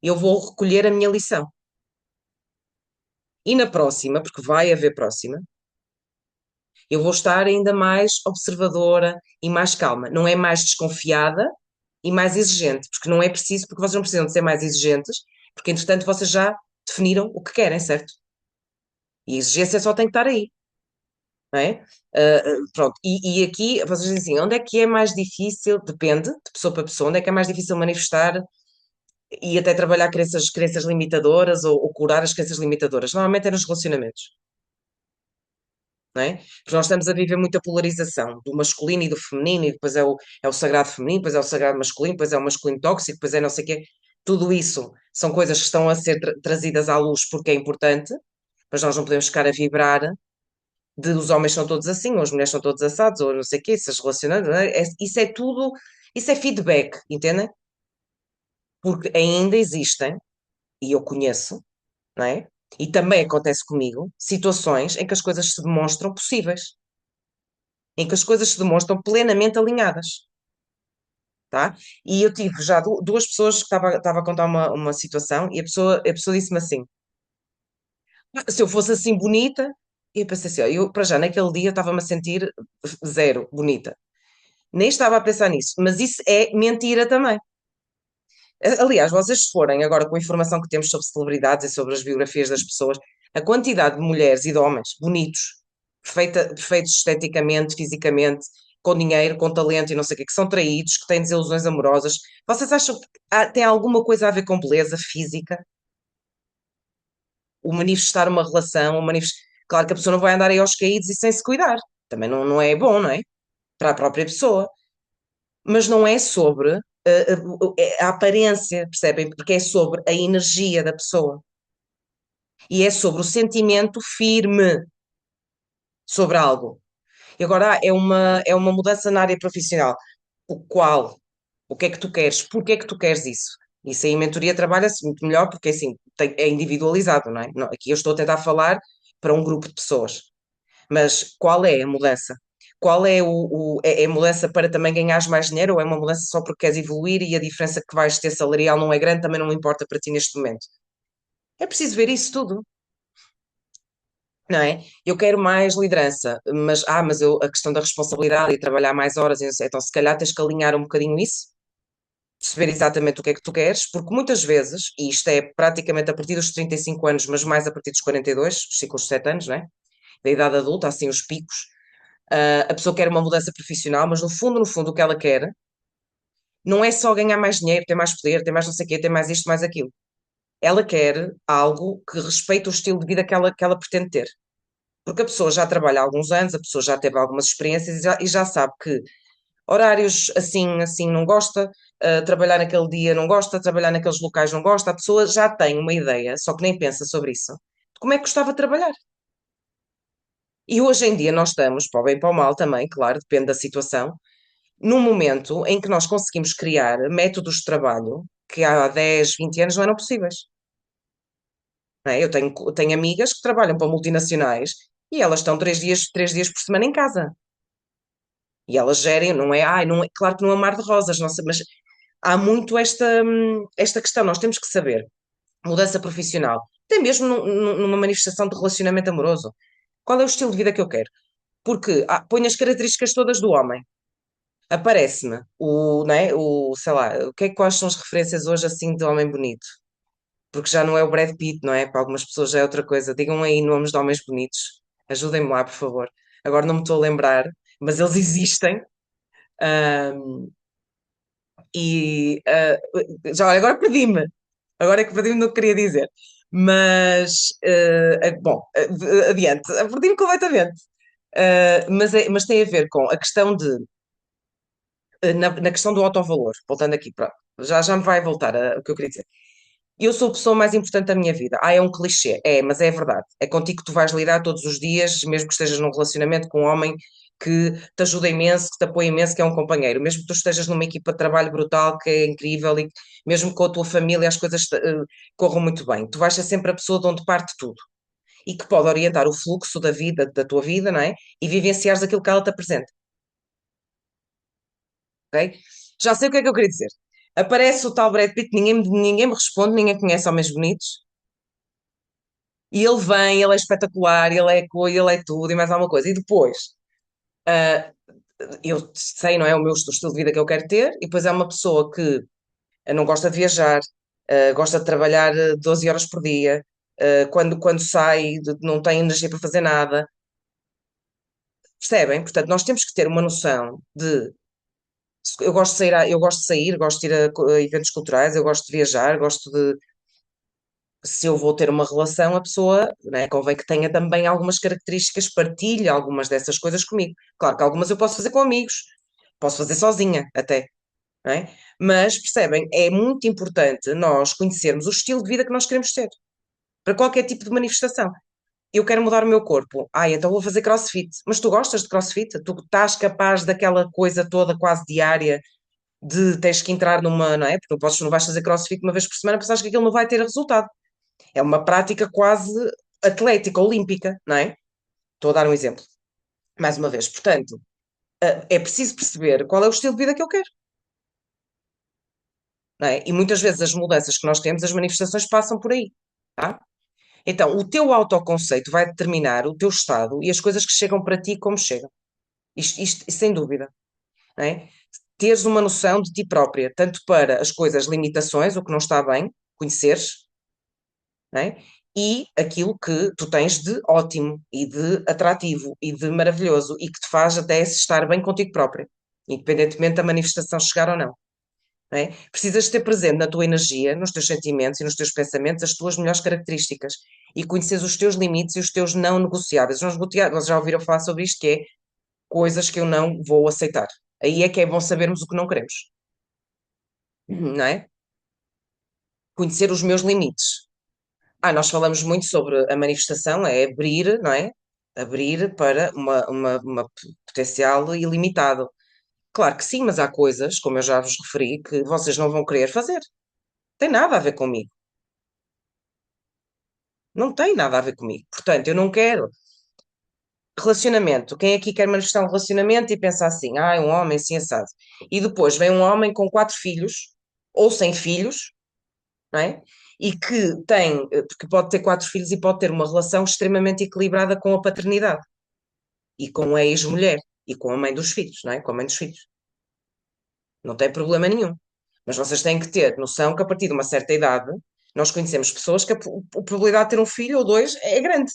A: Eu vou recolher a minha lição. E na próxima, porque vai haver próxima, eu vou estar ainda mais observadora e mais calma. Não é mais desconfiada e mais exigente, porque não é preciso, porque vocês não precisam de ser mais exigentes, porque entretanto vocês já definiram o que querem, certo? E a exigência só tem que estar aí, não é? Pronto, e aqui vocês dizem assim, onde é que é mais difícil, depende de pessoa para pessoa, onde é que é mais difícil manifestar e até trabalhar crenças limitadoras ou curar as crenças limitadoras? Normalmente é nos relacionamentos. Não é? Porque nós estamos a viver muita polarização do masculino e do feminino, e depois é o sagrado feminino, depois é o sagrado masculino, depois é o masculino tóxico, depois é não sei o quê. Tudo isso são coisas que estão a ser trazidas à luz porque é importante, mas nós não podemos ficar a vibrar de os homens são todos assim, ou as mulheres são todos assados, ou não sei o quê, se relacionando, não é? Isso é tudo, isso é feedback, entendem? Porque ainda existem, e eu conheço, não é? E também acontece comigo, situações em que as coisas se demonstram possíveis, em que as coisas se demonstram plenamente alinhadas, tá? E eu tive já duas pessoas que estava a contar uma situação e a pessoa disse-me assim: "Ah, se eu fosse assim bonita", e eu pensei assim, ó, eu para já naquele dia eu estava-me a sentir zero bonita. Nem estava a pensar nisso, mas isso é mentira também. Aliás, vocês se forem agora com a informação que temos sobre celebridades e sobre as biografias das pessoas, a quantidade de mulheres e de homens bonitos, perfeitos esteticamente, fisicamente, com dinheiro, com talento e não sei o quê, que são traídos, que têm desilusões amorosas, vocês acham que tem alguma coisa a ver com beleza física? O manifestar uma relação, claro que a pessoa não vai andar aí aos caídos e sem se cuidar. Também não é bom, não é? Para a própria pessoa. Mas não é sobre a aparência, percebem? Porque é sobre a energia da pessoa. E é sobre o sentimento firme sobre algo. E agora é uma mudança na área profissional. O qual? O que é que tu queres? Porquê é que tu queres isso? Isso aí em mentoria trabalha-se muito melhor porque assim é individualizado, não é? Aqui eu estou a tentar falar para um grupo de pessoas. Mas qual é a mudança? Qual é é a mudança para também ganhares mais dinheiro ou é uma mudança só porque queres evoluir e a diferença que vais ter salarial não é grande, também não importa para ti neste momento? É preciso ver isso tudo, não é? Eu quero mais liderança, mas a questão da responsabilidade e trabalhar mais horas, e não sei, então se calhar tens que alinhar um bocadinho isso, perceber exatamente o que é que tu queres, porque muitas vezes, e isto é praticamente a partir dos 35 anos, mas mais a partir dos 42, os ciclos de 7 anos, não é? Da idade adulta, assim os picos, a pessoa quer uma mudança profissional, mas no fundo, o que ela quer não é só ganhar mais dinheiro, ter mais poder, ter mais não sei o quê, ter mais isto, mais aquilo. Ela quer algo que respeite o estilo de vida que ela pretende ter. Porque a pessoa já trabalha há alguns anos, a pessoa já teve algumas experiências e já sabe que horários assim, assim não gosta, trabalhar naquele dia não gosta, trabalhar naqueles locais não gosta, a pessoa já tem uma ideia, só que nem pensa sobre isso, de como é que gostava de trabalhar. E hoje em dia nós estamos, para o bem e para o mal também, claro, depende da situação, num momento em que nós conseguimos criar métodos de trabalho que há 10, 20 anos não eram possíveis. Não é? Eu tenho amigas que trabalham para multinacionais e elas estão 3 dias por semana em casa. E elas gerem, claro que não é um mar de rosas, não sei, mas há muito esta questão. Nós temos que saber, mudança profissional, até mesmo numa manifestação de relacionamento amoroso. Qual é o estilo de vida que eu quero? Porque põe as características todas do homem. Aparece-me né, sei lá, quais são as referências hoje assim de homem bonito? Porque já não é o Brad Pitt, não é? Para algumas pessoas já é outra coisa. Digam aí nomes de homens bonitos. Ajudem-me lá, por favor. Agora não me estou a lembrar, mas eles existem. Ahm, já olha, agora perdi-me. Agora é que perdi-me no que queria dizer. Mas, bom, adiante. Perdi-me completamente. Mas tem a ver com a questão na questão do autovalor. Voltando aqui, pronto. Já me vai voltar o que eu queria dizer. Eu sou a pessoa mais importante da minha vida. Ah, é um clichê. É, mas é verdade. É contigo que tu vais lidar todos os dias, mesmo que estejas num relacionamento com um homem que te ajuda imenso, que te apoia imenso, que é um companheiro. Mesmo que tu estejas numa equipa de trabalho brutal, que é incrível, e mesmo com a tua família as coisas corram muito bem. Tu vais ser sempre a pessoa de onde parte tudo. E que pode orientar o fluxo da vida, da tua vida, não é? E vivenciares aquilo que ela te apresenta, ok? Já sei o que é que eu queria dizer. Aparece o tal Brad Pitt, ninguém me responde, ninguém conhece homens bonitos. E ele vem, ele é espetacular, ele é tudo e mais alguma coisa. E depois, ah, eu sei, não é, o meu estilo de vida que eu quero ter, e depois é uma pessoa que não gosta de viajar, gosta de trabalhar 12 horas por dia, quando sai não tem energia para fazer nada. Percebem? Portanto, nós temos que ter uma noção de eu gosto de sair, eu gosto de sair, gosto de ir a eventos culturais, eu gosto de viajar, gosto de se eu vou ter uma relação, a pessoa, né, convém que tenha também algumas características, partilhe algumas dessas coisas comigo. Claro que algumas eu posso fazer com amigos, posso fazer sozinha até, não é? Mas percebem, é muito importante nós conhecermos o estilo de vida que nós queremos ter, para qualquer tipo de manifestação. Eu quero mudar o meu corpo. Ah, então vou fazer crossfit. Mas tu gostas de crossfit? Tu estás capaz daquela coisa toda quase diária de teres que entrar numa, não é? Porque não vais fazer crossfit uma vez por semana, pensas que aquilo não vai ter resultado. É uma prática quase atlética, olímpica, não é? Estou a dar um exemplo, mais uma vez. Portanto, é preciso perceber qual é o estilo de vida que eu quero, não é? E muitas vezes as mudanças que nós temos, as manifestações passam por aí, tá? Então, o teu autoconceito vai determinar o teu estado e as coisas que chegam para ti como chegam. Isto sem dúvida, não é? Teres uma noção de ti própria, tanto para as coisas, limitações, o que não está bem, conheceres, não é? E aquilo que tu tens de ótimo e de atrativo e de maravilhoso e que te faz até estar bem contigo própria, independentemente da manifestação chegar ou não. Não é? Precisas ter presente na tua energia, nos teus sentimentos e nos teus pensamentos as tuas melhores características e conheces os teus limites e os teus não negociáveis. Os não negociáveis, vocês já ouviram falar sobre isto, que é coisas que eu não vou aceitar. Aí é que é bom sabermos o que não queremos, não é? Conhecer os meus limites. Ah, nós falamos muito sobre a manifestação, é abrir, não é? Abrir para uma potencial ilimitado. Claro que sim, mas há coisas, como eu já vos referi, que vocês não vão querer fazer. Tem nada a ver comigo. Não tem nada a ver comigo. Portanto, eu não quero relacionamento. Quem aqui quer manifestar um relacionamento e pensa assim, ah, é um homem assim assado. E depois vem um homem com 4 filhos, ou sem filhos, não é? E que tem, porque pode ter 4 filhos e pode ter uma relação extremamente equilibrada com a paternidade e com a ex-mulher e com a mãe dos filhos, não é? Com a mãe dos filhos. Não tem problema nenhum. Mas vocês têm que ter noção que a partir de uma certa idade nós conhecemos pessoas que a probabilidade de ter um filho ou dois é grande,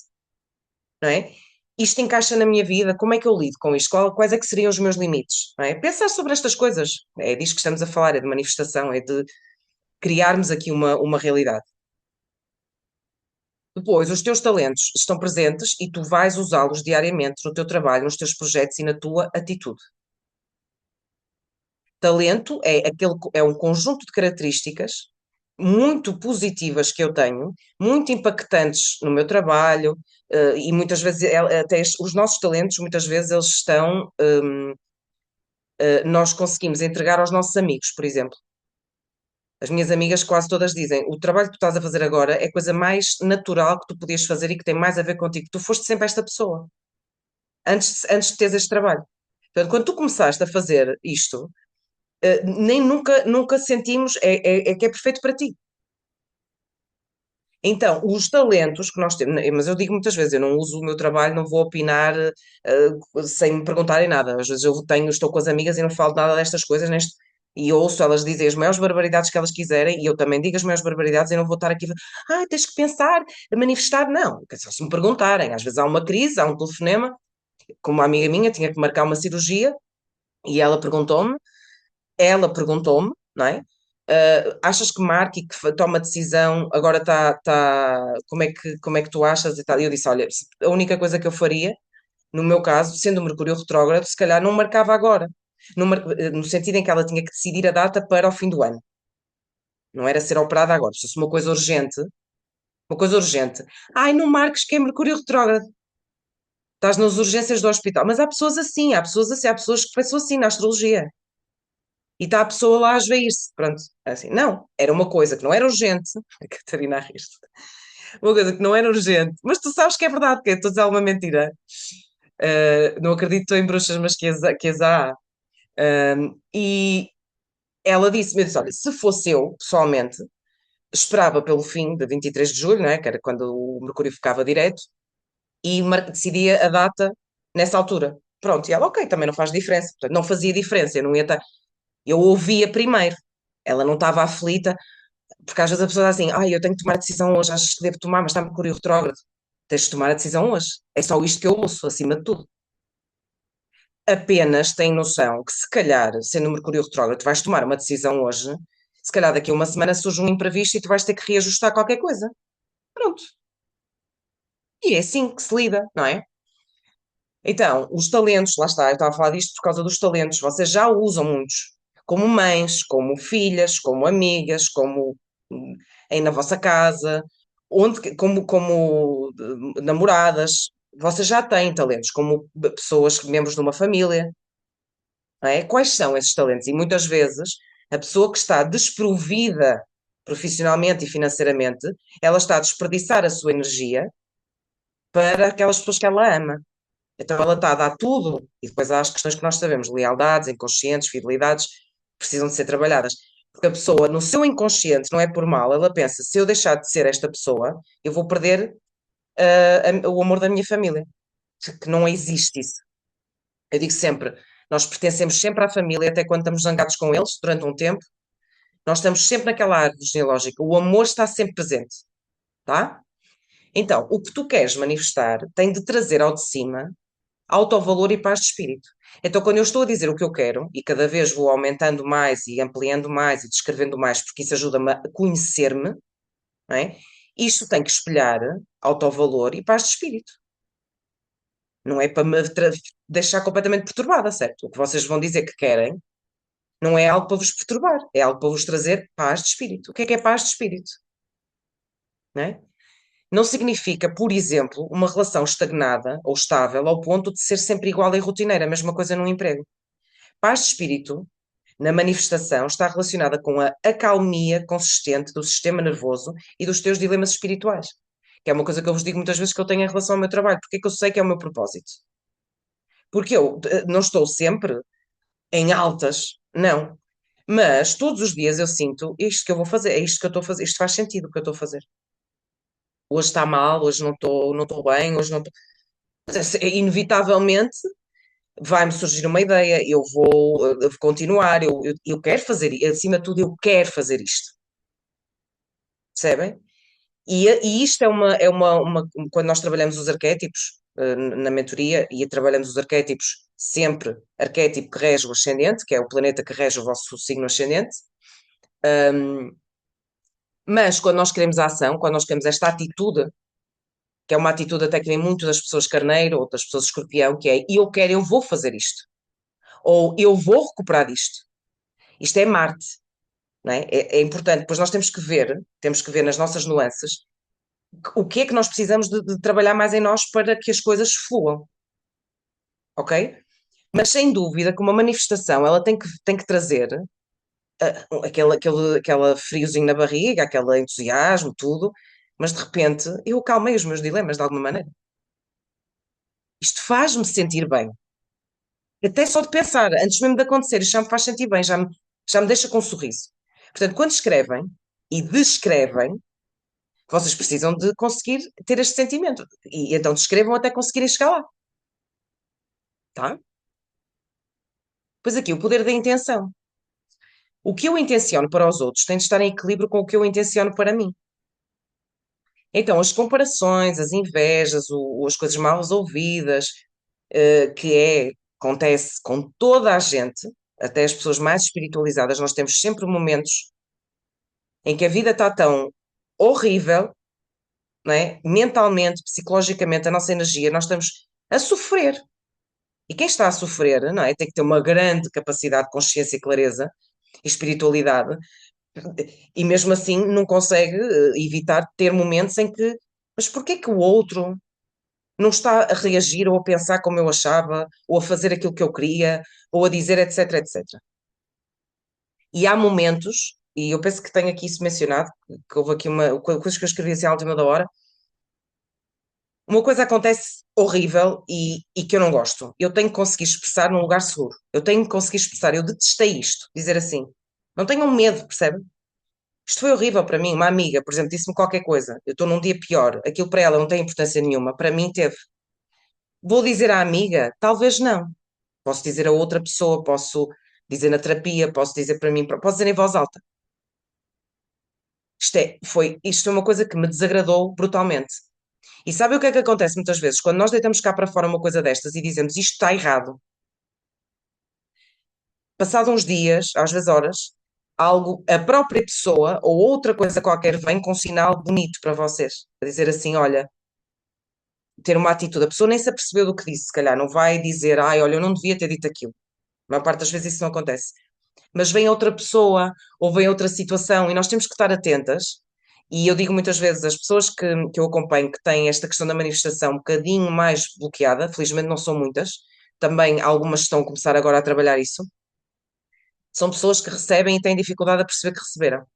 A: não é? Isto encaixa na minha vida, como é que eu lido com isto? Quais é que seriam os meus limites? Não é? Pensar sobre estas coisas, é disto que estamos a falar, é de manifestação, é de criarmos aqui uma realidade. Depois, os teus talentos estão presentes e tu vais usá-los diariamente no teu trabalho, nos teus projetos e na tua atitude. Talento é um conjunto de características muito positivas que eu tenho, muito impactantes no meu trabalho, e muitas vezes até os nossos talentos, muitas vezes eles estão, nós conseguimos entregar aos nossos amigos, por exemplo. As minhas amigas quase todas dizem: o trabalho que tu estás a fazer agora é a coisa mais natural que tu podias fazer e que tem mais a ver contigo. Tu foste sempre esta pessoa, antes de teres este trabalho. Portanto, quando tu começaste a fazer isto, nem nunca sentimos, é que é perfeito para ti. Então, os talentos que nós temos, mas eu digo muitas vezes, eu não uso o meu trabalho, não vou opinar sem me perguntarem nada. Às vezes estou com as amigas e não falo nada destas coisas, e ouço elas dizem as maiores barbaridades que elas quiserem, e eu também digo as maiores barbaridades e não vou estar aqui, tens que pensar, manifestar, não. Só se me perguntarem, às vezes há uma crise, há um telefonema, como uma amiga minha tinha que marcar uma cirurgia, e ela perguntou-me, não é? Achas que marque e que toma decisão, agora como é que tu achas e tal? E eu disse, olha, a única coisa que eu faria, no meu caso, sendo o Mercúrio retrógrado, se calhar não marcava agora, no sentido em que ela tinha que decidir a data para o fim do ano. Não era ser operada agora. Se fosse uma coisa urgente, uma coisa urgente. Ai, não marques que é Mercúrio retrógrado. Estás nas urgências do hospital. Mas há pessoas assim, há pessoas assim, há pessoas que pensam assim na astrologia. E está a pessoa lá a esvair-se. Pronto, é assim. Não, era uma coisa que não era urgente. A Catarina riste. Uma coisa que não era urgente. Mas tu sabes que é verdade, que estou a dizer alguma mentira. Não acredito em bruxas, mas que as há. E ela disse-me, disse, olha, se fosse eu, pessoalmente, esperava pelo fim de 23 de julho, né, que era quando o Mercúrio ficava direto, e decidia a data nessa altura. Pronto, e ela, ok, também não faz diferença. Portanto, não fazia diferença, eu não ia estar... Eu ouvia primeiro. Ela não estava aflita, porque às vezes a pessoa diz assim, eu tenho que tomar a decisão hoje, acho que devo tomar, mas está Mercúrio retrógrado. Tens de tomar a decisão hoje. É só isto que eu ouço, acima de tudo. Apenas tem noção que se calhar, sendo Mercúrio retrógrado, tu vais tomar uma decisão hoje, se calhar daqui a uma semana surge um imprevisto e tu vais ter que reajustar qualquer coisa. Pronto. E é assim que se lida, não é? Então, os talentos, lá está, eu estava a falar disto por causa dos talentos, vocês já usam muitos, como mães, como filhas, como amigas, como aí na vossa casa, como namoradas, vocês já têm talentos, como pessoas, membros de uma família, não é? Quais são esses talentos? E muitas vezes a pessoa que está desprovida profissionalmente e financeiramente, ela está a desperdiçar a sua energia para aquelas pessoas que ela ama. Então ela está a dar tudo, e depois há as questões que nós sabemos, lealdades, inconscientes, fidelidades, precisam de ser trabalhadas. Porque a pessoa, no seu inconsciente, não é por mal, ela pensa, se eu deixar de ser esta pessoa, eu vou perder o amor da minha família. Que não existe isso. Eu digo sempre, nós pertencemos sempre à família, até quando estamos zangados com eles, durante um tempo, nós estamos sempre naquela árvore genealógica, o amor está sempre presente, tá? Então, o que tu queres manifestar tem de trazer ao de cima autovalor e paz de espírito. Então, quando eu estou a dizer o que eu quero, e cada vez vou aumentando mais e ampliando mais e descrevendo mais, porque isso ajuda-me a conhecer-me, não é? Isto tem que espelhar autovalor e paz de espírito. Não é para me deixar completamente perturbada, certo? O que vocês vão dizer que querem não é algo para vos perturbar, é algo para vos trazer paz de espírito. O que é paz de espírito? Não é? Não significa, por exemplo, uma relação estagnada ou estável ao ponto de ser sempre igual e rotineira, a mesma coisa num emprego. Paz de espírito, na manifestação, está relacionada com a acalmia consistente do sistema nervoso e dos teus dilemas espirituais. Que é uma coisa que eu vos digo muitas vezes que eu tenho em relação ao meu trabalho. Porque é que eu sei que é o meu propósito? Porque eu não estou sempre em altas, não. Mas todos os dias eu sinto isto que eu vou fazer, é isto que eu estou a fazer, isto faz sentido o que eu estou a fazer. Hoje está mal, hoje não estou bem, hoje não estou. Inevitavelmente vai-me surgir uma ideia, eu vou continuar, eu quero fazer, acima de tudo, eu quero fazer isto, percebem? E isto quando nós trabalhamos os arquétipos na mentoria, e trabalhamos os arquétipos sempre, arquétipo que rege o ascendente, que é o planeta que rege o vosso signo ascendente, mas quando nós queremos a ação, quando nós queremos esta atitude, que é uma atitude até que vem muito das pessoas carneiro ou das pessoas escorpião, que é eu quero, eu vou fazer isto, ou eu vou recuperar disto. Isto é Marte, não é? É importante, depois nós temos que ver nas nossas nuances o que é que nós precisamos de trabalhar mais em nós para que as coisas fluam, ok? Mas sem dúvida que uma manifestação ela tem que trazer aquela friozinho na barriga, aquele entusiasmo, tudo, mas de repente eu acalmei os meus dilemas de alguma maneira. Isto faz-me sentir bem. Até só de pensar, antes mesmo de acontecer, isto já me faz sentir bem, já me deixa com um sorriso. Portanto, quando escrevem e descrevem, vocês precisam de conseguir ter este sentimento. E então descrevam até conseguirem chegar lá. Tá? Pois aqui, o poder da intenção. O que eu intenciono para os outros tem de estar em equilíbrio com o que eu intenciono para mim. Então, as comparações, as invejas, as coisas mal resolvidas, acontece com toda a gente, até as pessoas mais espiritualizadas, nós temos sempre momentos em que a vida está tão horrível, não é? Mentalmente, psicologicamente, a nossa energia, nós estamos a sofrer. E quem está a sofrer, não é? Tem que ter uma grande capacidade de consciência e clareza e espiritualidade E mesmo assim não consegue evitar ter momentos em que, mas porquê que o outro não está a reagir ou a pensar como eu achava, ou a fazer aquilo que eu queria, ou a dizer etc, etc. E há momentos, e eu penso que tenho aqui isso mencionado, que houve aqui coisas que eu escrevi assim à última da hora, uma coisa acontece horrível e que eu não gosto. Eu tenho que conseguir expressar num lugar seguro. Eu tenho que conseguir expressar. Eu detestei isto, dizer assim. Não tenham medo, percebe? Isto foi horrível para mim. Uma amiga, por exemplo, disse-me qualquer coisa. Eu estou num dia pior. Aquilo para ela não tem importância nenhuma. Para mim teve. Vou dizer à amiga? Talvez não. Posso dizer a outra pessoa, posso dizer na terapia, posso dizer para mim, posso dizer em voz alta. Isto é uma coisa que me desagradou brutalmente. E sabe o que é que acontece muitas vezes? Quando nós deitamos cá para fora uma coisa destas e dizemos isto está errado, passado uns dias, às vezes horas, a própria pessoa ou outra coisa qualquer vem com um sinal bonito para vocês. A dizer assim, olha, ter uma atitude. A pessoa nem se apercebeu do que disse, se calhar. Não vai dizer, ai, olha, eu não devia ter dito aquilo. A maior parte das vezes isso não acontece. Mas vem outra pessoa ou vem outra situação e nós temos que estar atentas. E eu digo muitas vezes, as pessoas que eu acompanho que têm esta questão da manifestação um bocadinho mais bloqueada, felizmente não são muitas, também algumas estão a começar agora a trabalhar isso, são pessoas que recebem e têm dificuldade a perceber que receberam.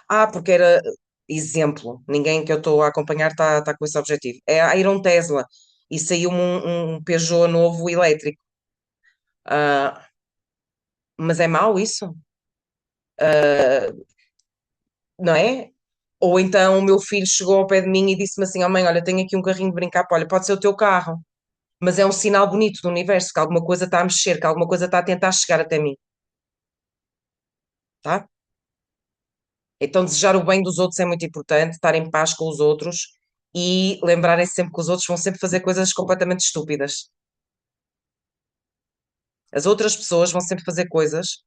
A: Ah, porque era exemplo, ninguém que eu estou a acompanhar está com esse objetivo. É a Iron Tesla e saiu um Peugeot novo elétrico. Ah, mas é mau isso? Ah, não é? Ou então o meu filho chegou ao pé de mim e disse-me assim: Oh mãe, olha, tenho aqui um carrinho de brincar, pá, olha, pode ser o teu carro, mas é um sinal bonito do universo, que alguma coisa está a mexer, que alguma coisa está a tentar chegar até mim, tá? Então desejar o bem dos outros é muito importante, estar em paz com os outros e lembrarem-se sempre que os outros vão sempre fazer coisas completamente estúpidas. As outras pessoas vão sempre fazer coisas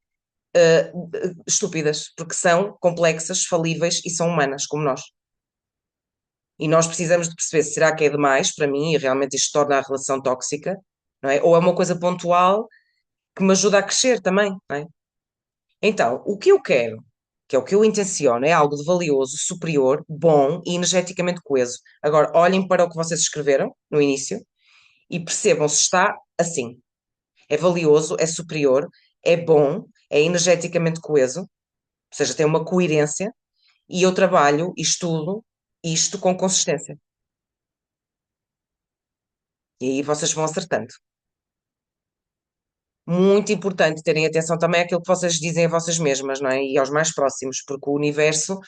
A: estúpidas, porque são complexas, falíveis e são humanas, como nós. E nós precisamos de perceber, será que é demais para mim e realmente isto torna a relação tóxica, não é? Ou é uma coisa pontual que me ajuda a crescer também, não é? Então, o que eu quero, que é o que eu intenciono, é algo de valioso, superior, bom e energeticamente coeso. Agora, olhem para o que vocês escreveram no início e percebam se está assim. É valioso, é superior, é bom, é energeticamente coeso, ou seja, tem uma coerência e eu trabalho e estudo isto com consistência. E aí vocês vão acertando. Muito importante terem atenção também àquilo que vocês dizem a vocês mesmas, não é? E aos mais próximos, porque o universo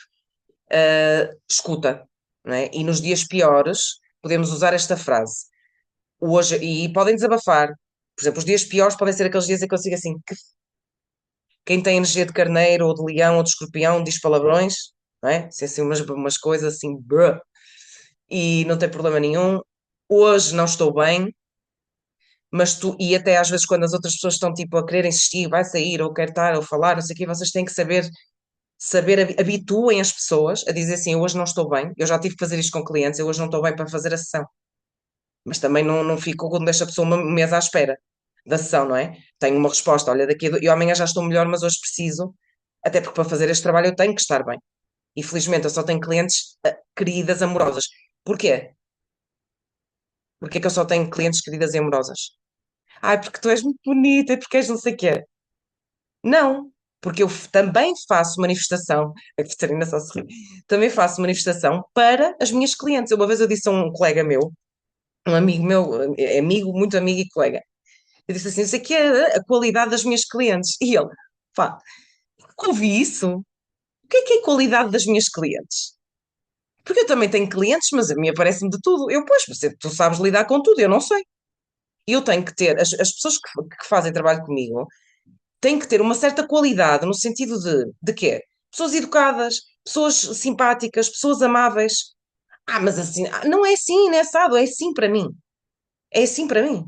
A: escuta, não é? E nos dias piores podemos usar esta frase. Hoje, e podem desabafar. Por exemplo, os dias piores podem ser aqueles dias em que eu sigo assim, que quem tem energia de carneiro ou de leão ou de escorpião diz palavrões, não é? Se é assim umas coisas assim, bruh, e não tem problema nenhum. Hoje não estou bem, mas tu, e até às vezes quando as outras pessoas estão tipo a querer insistir, vai sair, ou quer estar, ou falar, não sei o quê, vocês têm que saber, habituem as pessoas a dizer assim, eu hoje não estou bem, eu já tive que fazer isto com clientes, eu hoje não estou bem para fazer a sessão, mas também não fico quando deixo a pessoa um mês à espera da sessão, não é? Tenho uma resposta, olha, eu amanhã já estou melhor, mas hoje preciso, até porque para fazer este trabalho eu tenho que estar bem. E felizmente eu só tenho clientes queridas, amorosas. Porquê? Porquê que eu só tenho clientes queridas e amorosas? Ai, porque tu és muito bonita, e porque és não sei o quê. Não, porque eu também faço manifestação, a Catarina só se ri, também faço manifestação para as minhas clientes. Uma vez eu disse a um colega meu, amigo, muito amigo e colega, eu disse assim, isso aqui é a qualidade das minhas clientes. E ele, pá, nunca ouvi isso. O que é a qualidade das minhas clientes? Porque eu também tenho clientes, mas a mim aparece-me de tudo. Eu, pois, tu sabes lidar com tudo, eu não sei. E eu tenho que ter, as pessoas que fazem trabalho comigo, tem que ter uma certa qualidade no sentido de quê? Pessoas educadas, pessoas simpáticas, pessoas amáveis. Ah, mas assim, não é assim, não é assado, é assim para mim. É assim para mim.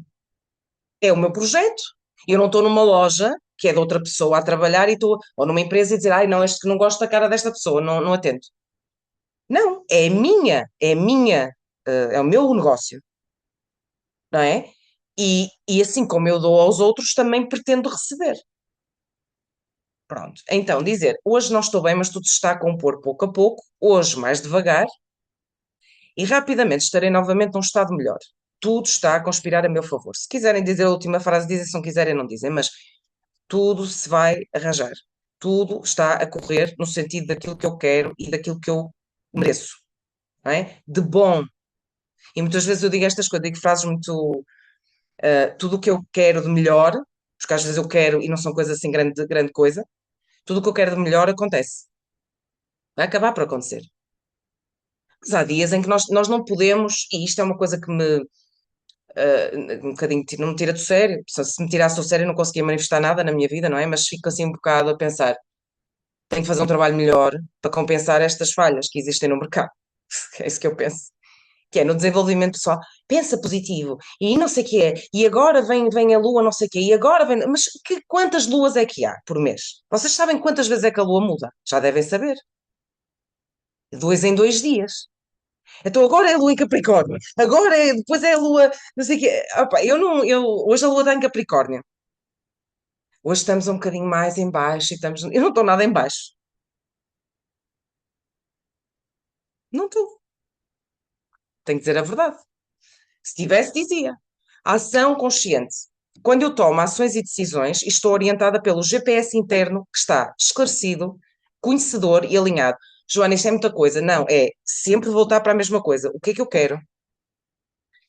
A: É o meu projeto. Eu não estou numa loja que é de outra pessoa a trabalhar e estou, ou numa empresa e dizer, ai não, este que não gosto da cara desta pessoa, não atendo. Não, é a minha, é o meu negócio, não é? E assim como eu dou aos outros, também pretendo receber. Pronto. Então, dizer, hoje não estou bem, mas tudo se está a compor pouco a pouco, hoje mais devagar, e rapidamente estarei novamente num estado melhor. Tudo está a conspirar a meu favor. Se quiserem dizer a última frase, dizem, se não quiserem, não dizem, mas tudo se vai arranjar. Tudo está a correr no sentido daquilo que eu quero e daquilo que eu mereço, não é? De bom. E muitas vezes eu digo estas coisas, digo frases muito. Tudo o que eu quero de melhor, porque às vezes eu quero e não são coisas assim grande coisa, tudo o que eu quero de melhor acontece. Vai acabar por acontecer. Mas há dias em que nós não podemos, e isto é uma coisa que me um bocadinho não me tira do sério. Se me tirasse do sério, eu não conseguia manifestar nada na minha vida, não é? Mas fico assim um bocado a pensar, tenho que fazer um trabalho melhor para compensar estas falhas que existem no mercado. É isso que eu penso. Que é no desenvolvimento pessoal, pensa positivo, e não sei o que é, e agora vem a lua, não sei o que, e agora vem. Mas quantas luas é que há por mês? Vocês sabem quantas vezes é que a lua muda? Já devem saber. 2 em 2 dias. Então agora é a lua em Capricórnio, depois é a lua, não sei o quê. Opa, hoje a lua está em Capricórnio. Hoje estamos um bocadinho mais em baixo e eu não estou nada em baixo. Não estou. Tenho que dizer a verdade. Se tivesse, dizia. Ação consciente. Quando eu tomo ações e decisões, estou orientada pelo GPS interno que está esclarecido, conhecedor e alinhado. Joana, isto é muita coisa. Não, é sempre voltar para a mesma coisa. O que é que eu quero?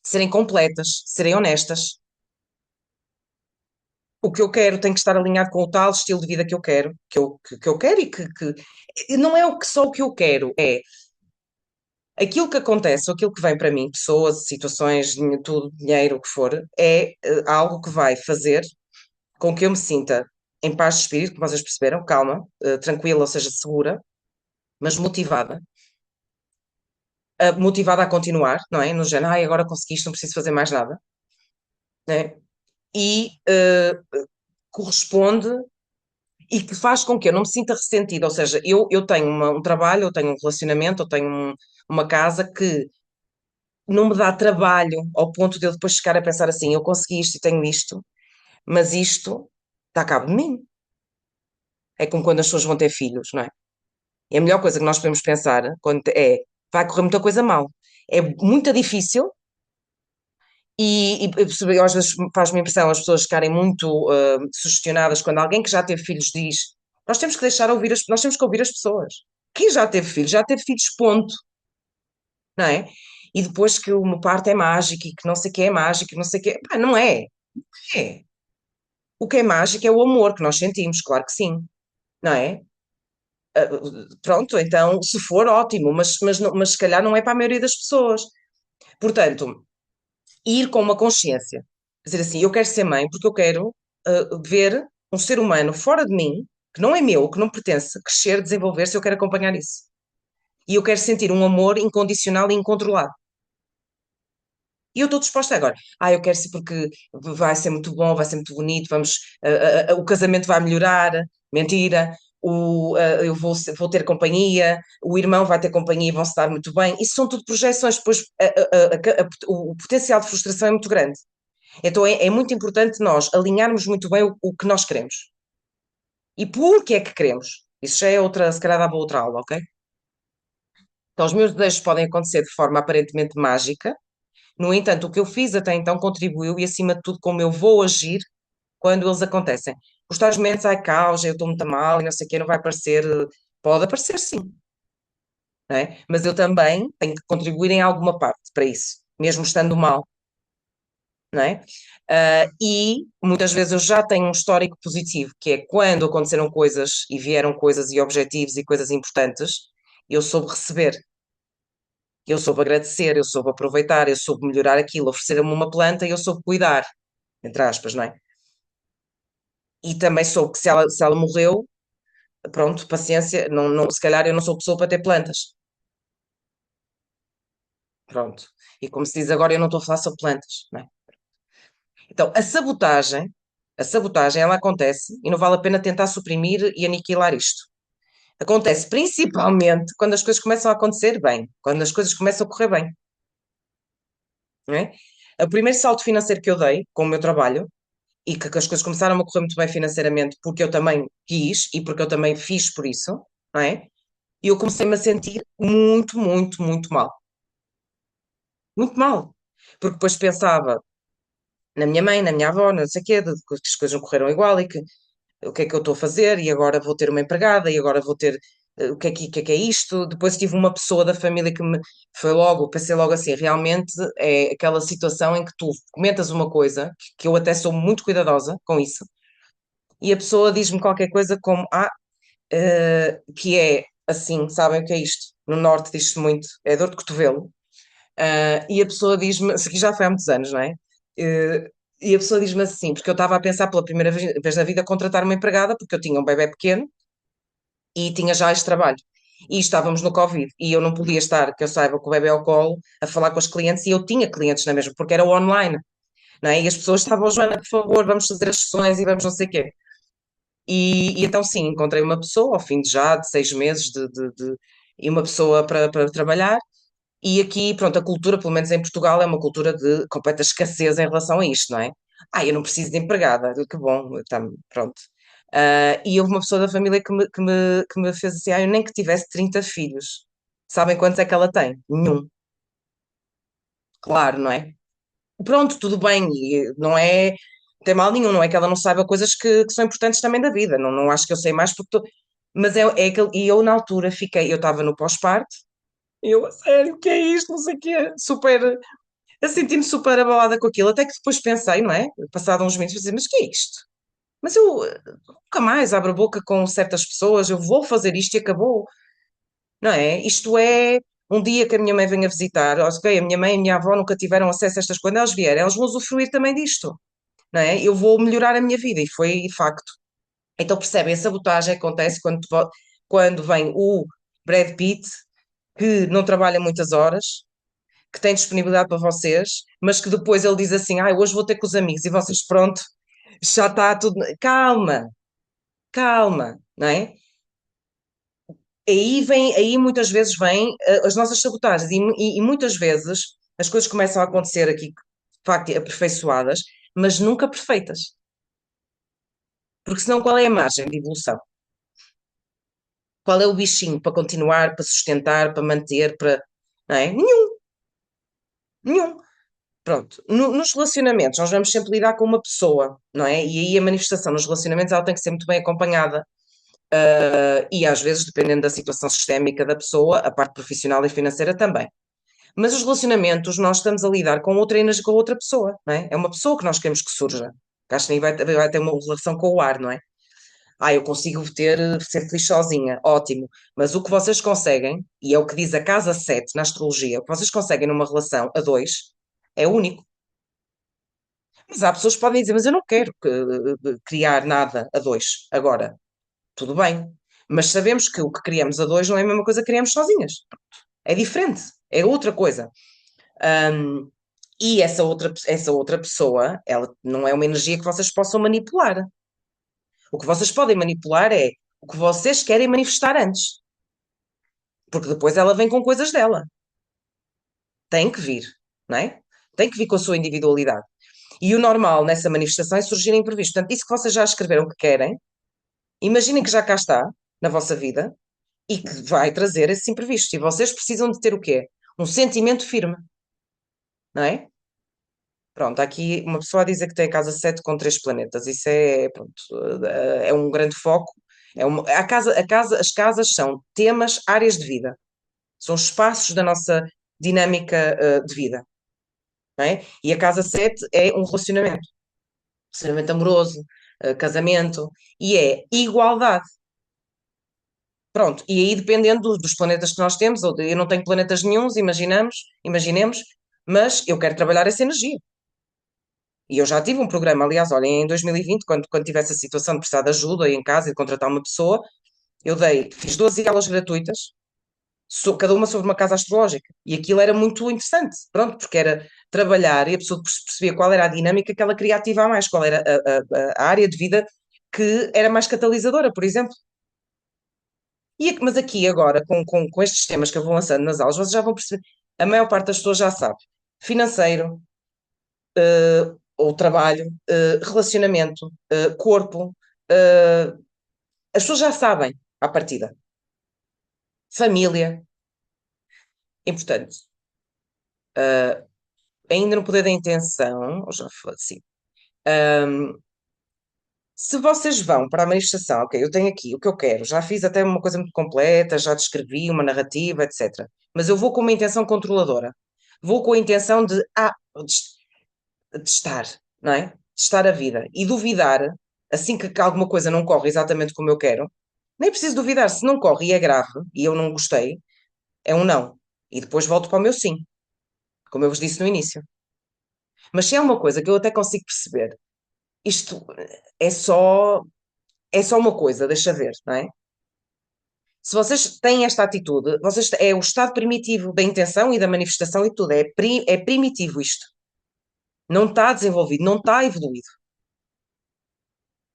A: Serem completas, serem honestas. O que eu quero tem que estar alinhado com o tal estilo de vida que eu quero, que eu quero e que não é só o que eu quero, é aquilo que acontece, ou aquilo que vem para mim, pessoas, situações, tudo, dinheiro, o que for, é algo que vai fazer com que eu me sinta em paz de espírito, como vocês perceberam, calma, tranquila, ou seja, segura, mas motivada. Motivada a continuar, não é? No género, ai, agora consegui isto, não preciso fazer mais nada, né? E corresponde e que faz com que eu não me sinta ressentida, ou seja, eu tenho um trabalho, eu tenho um relacionamento, eu tenho uma casa que não me dá trabalho ao ponto de eu depois chegar a pensar assim, eu consegui isto e tenho isto, mas isto está a cabo de mim. É como quando as pessoas vão ter filhos, não é? E a melhor coisa que nós podemos pensar vai correr muita coisa mal. É muito difícil e às vezes faz-me impressão as pessoas ficarem muito sugestionadas quando alguém que já teve filhos diz nós temos que deixar ouvir nós temos que ouvir as pessoas. Quem já teve filhos, ponto, não é? E depois que o parto é mágico e que não sei o que é mágico, e não sei o que é. Pá, não é. É. O que é mágico é o amor que nós sentimos, claro que sim, não é? Pronto, então, se for, ótimo, mas se calhar não é para a maioria das pessoas. Portanto, ir com uma consciência, dizer assim, eu quero ser mãe porque eu quero ver um ser humano fora de mim, que não é meu, que não pertence, crescer, desenvolver-se, eu quero acompanhar isso. E eu quero sentir um amor incondicional e incontrolado. E eu estou disposta agora. Eu quero ser porque vai ser muito bom, vai ser muito bonito, o casamento vai melhorar. Mentira. Eu vou ter companhia, o irmão vai ter companhia e vão se dar muito bem. Isso são tudo projeções, pois o potencial de frustração é muito grande. Então é muito importante nós alinharmos muito bem o que nós queremos. E por que é que queremos? Isso já é outra, se calhar dá para outra aula, ok? Então os meus desejos podem acontecer de forma aparentemente mágica. No entanto, o que eu fiz até então contribuiu e, acima de tudo, como eu vou agir quando eles acontecem. Os tais momentos, ai, causa, eu estou muito mal e não sei o quê, não vai aparecer. Pode aparecer, sim, não é? Mas eu também tenho que contribuir em alguma parte para isso, mesmo estando mal, não é? E muitas vezes eu já tenho um histórico positivo, que é quando aconteceram coisas e vieram coisas e objetivos e coisas importantes, eu soube receber. Eu soube agradecer, eu soube aproveitar, eu soube melhorar aquilo, oferecer-me uma planta e eu soube cuidar, entre aspas, não é? E também soube que se ela morreu, pronto, paciência, se calhar eu não sou pessoa para ter plantas, pronto. E como se diz agora, eu não estou a falar sobre plantas, não é? Então, a sabotagem, ela acontece e não vale a pena tentar suprimir e aniquilar isto. Acontece principalmente quando as coisas começam a acontecer bem, quando as coisas começam a correr bem, não é? O primeiro salto financeiro que eu dei com o meu trabalho e que as coisas começaram a correr muito bem financeiramente porque eu também quis e porque eu também fiz por isso, não é? E eu comecei-me a sentir muito, muito, muito mal. Muito mal. Porque depois pensava na minha mãe, na minha avó, não sei o quê, de que as coisas não correram igual e que o que é que eu estou a fazer e agora vou ter uma empregada e agora vou ter o que é isto. Depois tive uma pessoa da família que me foi logo, pensei logo assim, realmente é aquela situação em que tu comentas uma coisa, que eu até sou muito cuidadosa com isso, e a pessoa diz-me qualquer coisa como, que é assim, sabem o que é isto? No norte diz-se muito, é dor de cotovelo. E a pessoa diz-me, isso aqui já foi há muitos anos, não é? Uh, e a pessoa diz-me assim, porque eu estava a pensar pela primeira vez na vida contratar uma empregada, porque eu tinha um bebé pequeno e tinha já este trabalho. E estávamos no Covid e eu não podia estar, que eu saiba, com o bebé ao colo, a falar com os clientes e eu tinha clientes na mesma, porque era online, não é? E as pessoas estavam, Joana, por favor, vamos fazer as sessões e vamos não sei o quê. E então, sim, encontrei uma pessoa, ao fim de 6 meses, e uma pessoa para trabalhar. E aqui, pronto, a cultura, pelo menos em Portugal, é uma cultura de completa escassez em relação a isto, não é? Eu não preciso de empregada, que bom, pronto. E houve uma pessoa da família que me fez assim, eu nem que tivesse 30 filhos. Sabem quantos é que ela tem? Nenhum, claro, não é? Pronto, tudo bem, e não é, não tem mal nenhum, não é que ela não saiba coisas que são importantes também da vida, não, não acho que eu sei mais porque mas é aquele, e eu na altura fiquei, eu estava no pós-parto, e eu, a sério, o que é isto, não sei o quê, super, eu senti-me super abalada com aquilo, até que depois pensei, não é? Passado uns minutos, pensei, mas o que é isto? Mas eu nunca mais abro a boca com certas pessoas, eu vou fazer isto e acabou, não é? Isto é um dia que a minha mãe venha visitar, ok, a minha mãe e a minha avó nunca tiveram acesso a estas coisas, quando elas vierem, elas vão usufruir também disto, não é? Eu vou melhorar a minha vida e foi facto. Então percebem, a sabotagem acontece quando vem o Brad Pitt, que não trabalha muitas horas, que tem disponibilidade para vocês, mas que depois ele diz assim: hoje vou ter com os amigos, e vocês, pronto, já está tudo. Calma, calma, não é? Aí muitas vezes vêm as nossas sabotagens, e muitas vezes as coisas começam a acontecer aqui, de facto, aperfeiçoadas, mas nunca perfeitas. Porque senão qual é a margem de evolução? Qual é o bichinho para continuar, para sustentar, para manter, para. Não é? Nenhum, nenhum. Pronto, nos relacionamentos nós vamos sempre lidar com uma pessoa, não é? E aí a manifestação nos relacionamentos ela tem que ser muito bem acompanhada. E às vezes, dependendo da situação sistémica da pessoa, a parte profissional e financeira também. Mas os relacionamentos, nós estamos a lidar com outra energia, com outra pessoa, não é? É uma pessoa que nós queremos que surja. Que acho que nem vai ter uma relação com o ar, não é? Eu consigo ser feliz sozinha, ótimo. Mas o que vocês conseguem, e é o que diz a casa 7 na astrologia, o que vocês conseguem numa relação a dois é único. Mas há pessoas que podem dizer, mas eu não quero criar nada a dois agora. Tudo bem. Mas sabemos que o que criamos a dois não é a mesma coisa que criamos sozinhas. É diferente. É outra coisa. Ahm, e essa outra pessoa, ela não é uma energia que vocês possam manipular. O que vocês podem manipular é o que vocês querem manifestar antes. Porque depois ela vem com coisas dela. Tem que vir, não é? Tem que vir com a sua individualidade. E o normal nessa manifestação é surgir imprevisto. Portanto, isso que vocês já escreveram que querem, imaginem que já cá está, na vossa vida, e que vai trazer esses imprevistos. E vocês precisam de ter o quê? Um sentimento firme, não é? Pronto, há aqui uma pessoa a dizer que tem a casa 7 com 3 planetas. Isso é, pronto, é um grande foco. As casas são temas, áreas de vida. São espaços da nossa dinâmica, de vida, não é? E a casa 7 é um relacionamento amoroso, casamento, e é igualdade. Pronto, e aí dependendo dos planetas que nós temos, eu não tenho planetas nenhuns, imaginemos, mas eu quero trabalhar essa energia. E eu já tive um programa, aliás, olha, em 2020, quando tive essa situação de precisar de ajuda em casa e de contratar uma pessoa, fiz 12 aulas gratuitas, cada uma sobre uma casa astrológica. E aquilo era muito interessante, pronto, porque era trabalhar e a pessoa percebia qual era a dinâmica que ela queria ativar mais, qual era a área de vida que era mais catalisadora, por exemplo. Mas aqui agora, com estes temas que eu vou lançando nas aulas, vocês já vão perceber, a maior parte das pessoas já sabe. Financeiro, ou trabalho, relacionamento, corpo, eh, as pessoas já sabem à partida. Família, importante. Ainda no poder da intenção, ou já falei assim, se vocês vão para a manifestação, ok, eu tenho aqui o que eu quero, já fiz até uma coisa muito completa, já descrevi uma narrativa, etc. Mas eu vou com uma intenção controladora. Vou com a intenção de estar, não é? De estar a vida. E duvidar, assim que alguma coisa não corre exatamente como eu quero, nem preciso duvidar. Se não corre e é grave, e eu não gostei, é um não. E depois volto para o meu sim, como eu vos disse no início. Mas se é uma coisa que eu até consigo perceber, isto é só, é só uma coisa, deixa ver, não é? Se vocês têm esta atitude, vocês, é o estado primitivo da intenção e da manifestação e tudo, é primitivo isto. Não está desenvolvido, não está evoluído,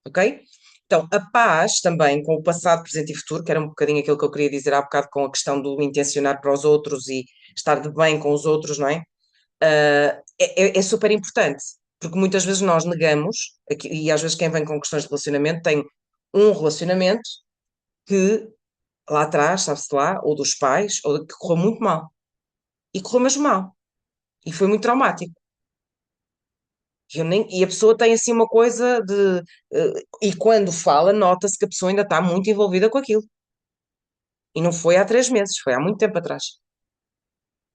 A: ok? Então, a paz também com o passado, presente e futuro, que era um bocadinho aquilo que eu queria dizer há bocado com a questão do intencionar para os outros e estar de bem com os outros, não é? É super importante, porque muitas vezes nós negamos, e às vezes quem vem com questões de relacionamento tem um relacionamento que lá atrás, sabe-se lá, ou dos pais, ou que correu muito mal. E correu mesmo mal. E foi muito traumático. E a pessoa tem assim uma coisa de. E quando fala, nota-se que a pessoa ainda está muito envolvida com aquilo. E não foi há 3 meses, foi há muito tempo atrás.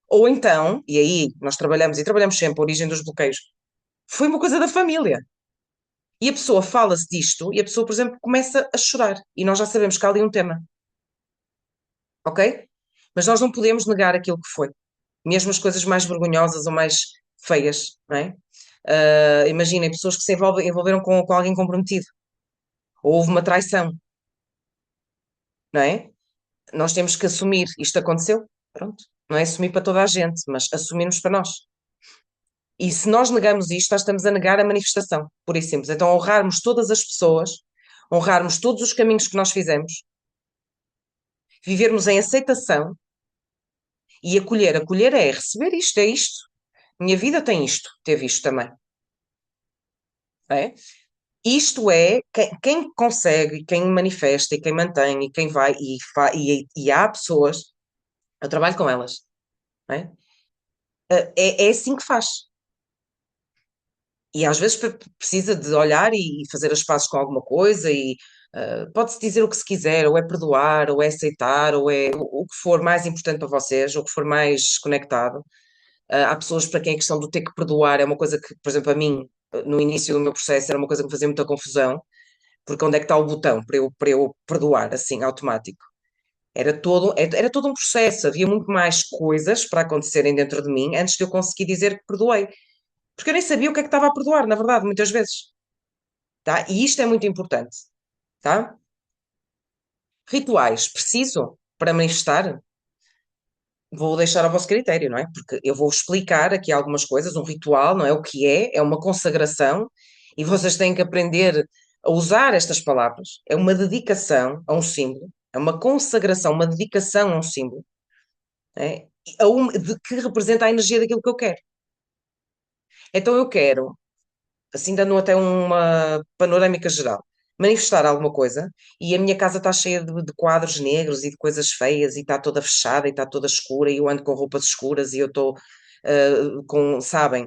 A: Ou então, e aí nós trabalhamos e trabalhamos sempre a origem dos bloqueios, foi uma coisa da família. E a pessoa fala-se disto e a pessoa, por exemplo, começa a chorar. E nós já sabemos que há ali um tema, ok? Mas nós não podemos negar aquilo que foi. Mesmo as coisas mais vergonhosas ou mais feias, não é? Imaginem pessoas que se envolveram com alguém comprometido, ou houve uma traição, não é? Nós temos que assumir isto aconteceu, pronto. Não é assumir para toda a gente, mas assumirmos para nós. E se nós negamos isto, nós estamos a negar a manifestação, por e simples. Então, honrarmos todas as pessoas, honrarmos todos os caminhos que nós fizemos, vivermos em aceitação e acolher. Acolher é receber isto, é isto. Minha vida tem isto, teve isto também. Não é? Isto é, quem consegue, quem manifesta e quem mantém e quem vai e há pessoas, eu trabalho com elas, não é? É assim que faz. E às vezes precisa de olhar e fazer as pazes com alguma coisa e pode-se dizer o que se quiser, ou é perdoar, ou é aceitar, ou é o que for mais importante para vocês, ou o que for mais conectado. Há pessoas para quem a questão do ter que perdoar é uma coisa que, por exemplo, a mim, no início do meu processo, era uma coisa que me fazia muita confusão, porque onde é que está o botão para eu perdoar, assim, automático? Era todo um processo, havia muito mais coisas para acontecerem dentro de mim antes de eu conseguir dizer que perdoei. Porque eu nem sabia o que é que estava a perdoar, na verdade, muitas vezes. Tá? E isto é muito importante. Tá? Rituais, preciso para manifestar? Vou deixar ao vosso critério, não é? Porque eu vou explicar aqui algumas coisas, um ritual, não é? O que é uma consagração, e vocês têm que aprender a usar estas palavras. É uma dedicação a um símbolo, é uma consagração, uma dedicação a um símbolo, é? Que representa a energia daquilo que eu quero. Então eu quero, assim dando até uma panorâmica geral, manifestar alguma coisa e a minha casa está cheia de quadros negros e de coisas feias e está toda fechada e está toda escura e eu ando com roupas escuras e eu estou com, sabem,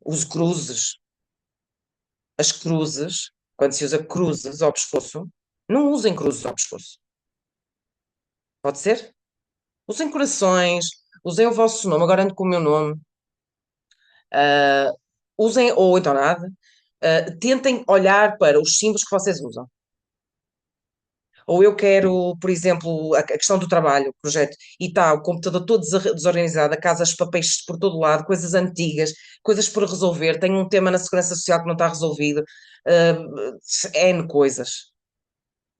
A: os cruzes, as cruzes, quando se usa cruzes ao pescoço, não usem cruzes ao pescoço. Pode ser? Usem corações, usem o vosso nome, agora ando com o meu nome. Uh, Usem, ou então nada, tentem olhar para os símbolos que vocês usam. Ou eu quero, por exemplo, a questão do trabalho, o projeto, e está o computador todo desorganizado, a casa, os papéis por todo lado, coisas antigas, coisas por resolver, tenho um tema na Segurança Social que não está resolvido, N coisas.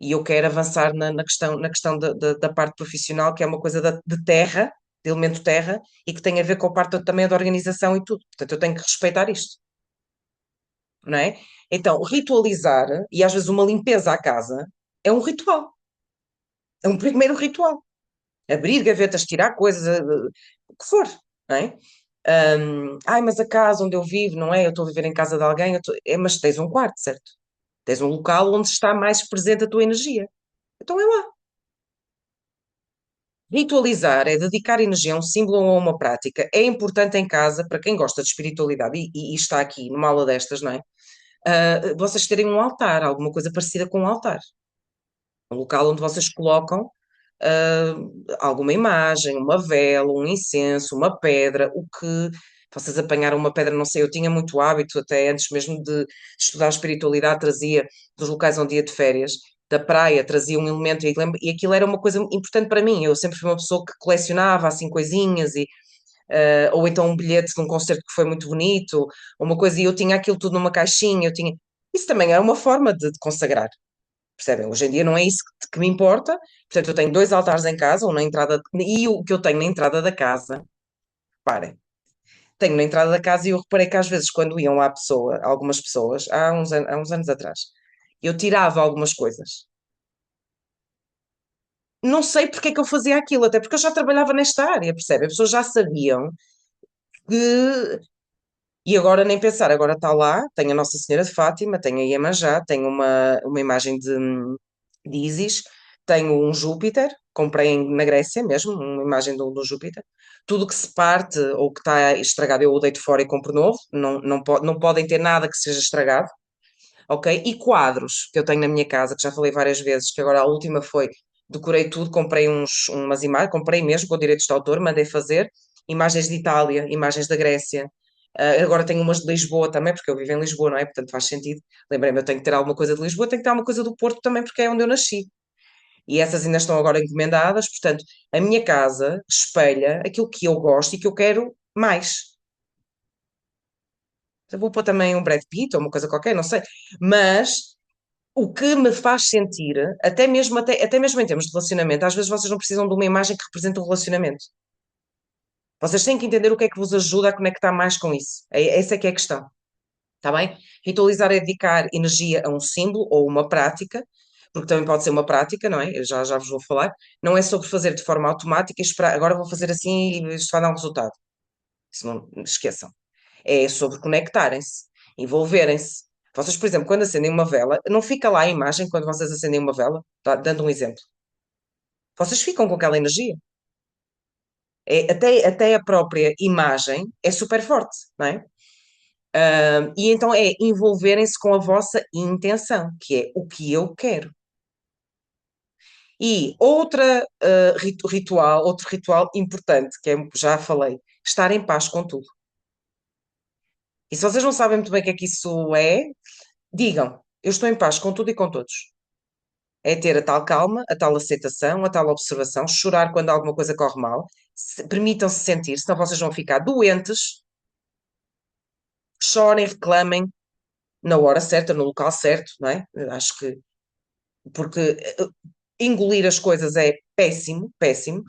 A: E eu quero avançar na questão da parte profissional, que é uma coisa de terra, de elemento terra, e que tem a ver com a parte também da organização e tudo. Portanto, eu tenho que respeitar isto, não é? Então, ritualizar, e às vezes uma limpeza à casa, é um ritual. É um primeiro ritual. Abrir gavetas, tirar coisas, o que for, não é? Ai, mas a casa onde eu vivo, não é? Eu estou a viver em casa de alguém, mas tens um quarto, certo? Tens um local onde está mais presente a tua energia. Então é lá. Ritualizar é dedicar energia a um símbolo ou a uma prática. É importante em casa, para quem gosta de espiritualidade e está aqui numa aula destas, não é? Vocês terem um altar, alguma coisa parecida com um altar. Um local onde vocês colocam ah, alguma imagem, uma vela, um incenso, uma pedra, o que vocês apanharam uma pedra, não sei, eu tinha muito hábito, até antes mesmo de estudar espiritualidade, trazia dos locais onde ia de férias, da praia, trazia um elemento e aquilo era uma coisa importante para mim. Eu sempre fui uma pessoa que colecionava assim coisinhas ou então um bilhete de um concerto que foi muito bonito, uma coisa, e eu tinha aquilo tudo numa caixinha, eu tinha. Isso também era uma forma de consagrar. Percebem? Hoje em dia não é isso que me importa. Portanto, eu tenho dois altares em casa, um na entrada, e o que eu tenho na entrada da casa, parem, tenho na entrada da casa e eu reparei que às vezes quando iam lá algumas pessoas, há uns anos atrás, eu tirava algumas coisas. Não sei porque é que eu fazia aquilo, até porque eu já trabalhava nesta área, percebem? As pessoas já sabiam que. E agora nem pensar, agora está lá, tem a Nossa Senhora de Fátima, tem a Iemanjá, tem uma imagem de Ísis, tenho um Júpiter, comprei na Grécia mesmo, uma imagem do Júpiter. Tudo que se parte ou que está estragado eu o deito fora e compro novo, não podem ter nada que seja estragado, ok? E quadros que eu tenho na minha casa, que já falei várias vezes, que agora a última foi, decorei tudo, comprei umas imagens, comprei mesmo com direitos de autor, mandei fazer, imagens de Itália, imagens da Grécia. Agora tenho umas de Lisboa também, porque eu vivo em Lisboa, não é? Portanto faz sentido. Lembrei-me, eu tenho que ter alguma coisa de Lisboa, tenho que ter alguma coisa do Porto também, porque é onde eu nasci. E essas ainda estão agora encomendadas, portanto, a minha casa espelha aquilo que eu gosto e que eu quero mais. Eu vou pôr também um Brad Pitt ou uma coisa qualquer, não sei. Mas o que me faz sentir, até mesmo em termos de relacionamento, às vezes vocês não precisam de uma imagem que represente um relacionamento. Vocês têm que entender o que é que vos ajuda a conectar mais com isso. Essa é que é a questão. Está bem? Ritualizar é dedicar energia a um símbolo ou uma prática, porque também pode ser uma prática, não é? Eu já vos vou falar. Não é sobre fazer de forma automática e esperar, agora vou fazer assim e isto vai dar um resultado. Isso não esqueçam. É sobre conectarem-se, envolverem-se. Vocês, por exemplo, quando acendem uma vela, não fica lá a imagem quando vocês acendem uma vela? Dando um exemplo. Vocês ficam com aquela energia. Até a própria imagem é super forte, não é? E então é envolverem-se com a vossa intenção, que é o que eu quero. E outro ritual importante, que já falei, estar em paz com tudo. E se vocês não sabem muito bem o que é que isso é, digam, eu estou em paz com tudo e com todos. É ter a tal calma, a tal aceitação, a tal observação, chorar quando alguma coisa corre mal, permitam-se sentir, senão vocês vão ficar doentes, chorem, reclamem, na hora certa, no local certo, não é? Eu acho que, porque engolir as coisas é péssimo, péssimo,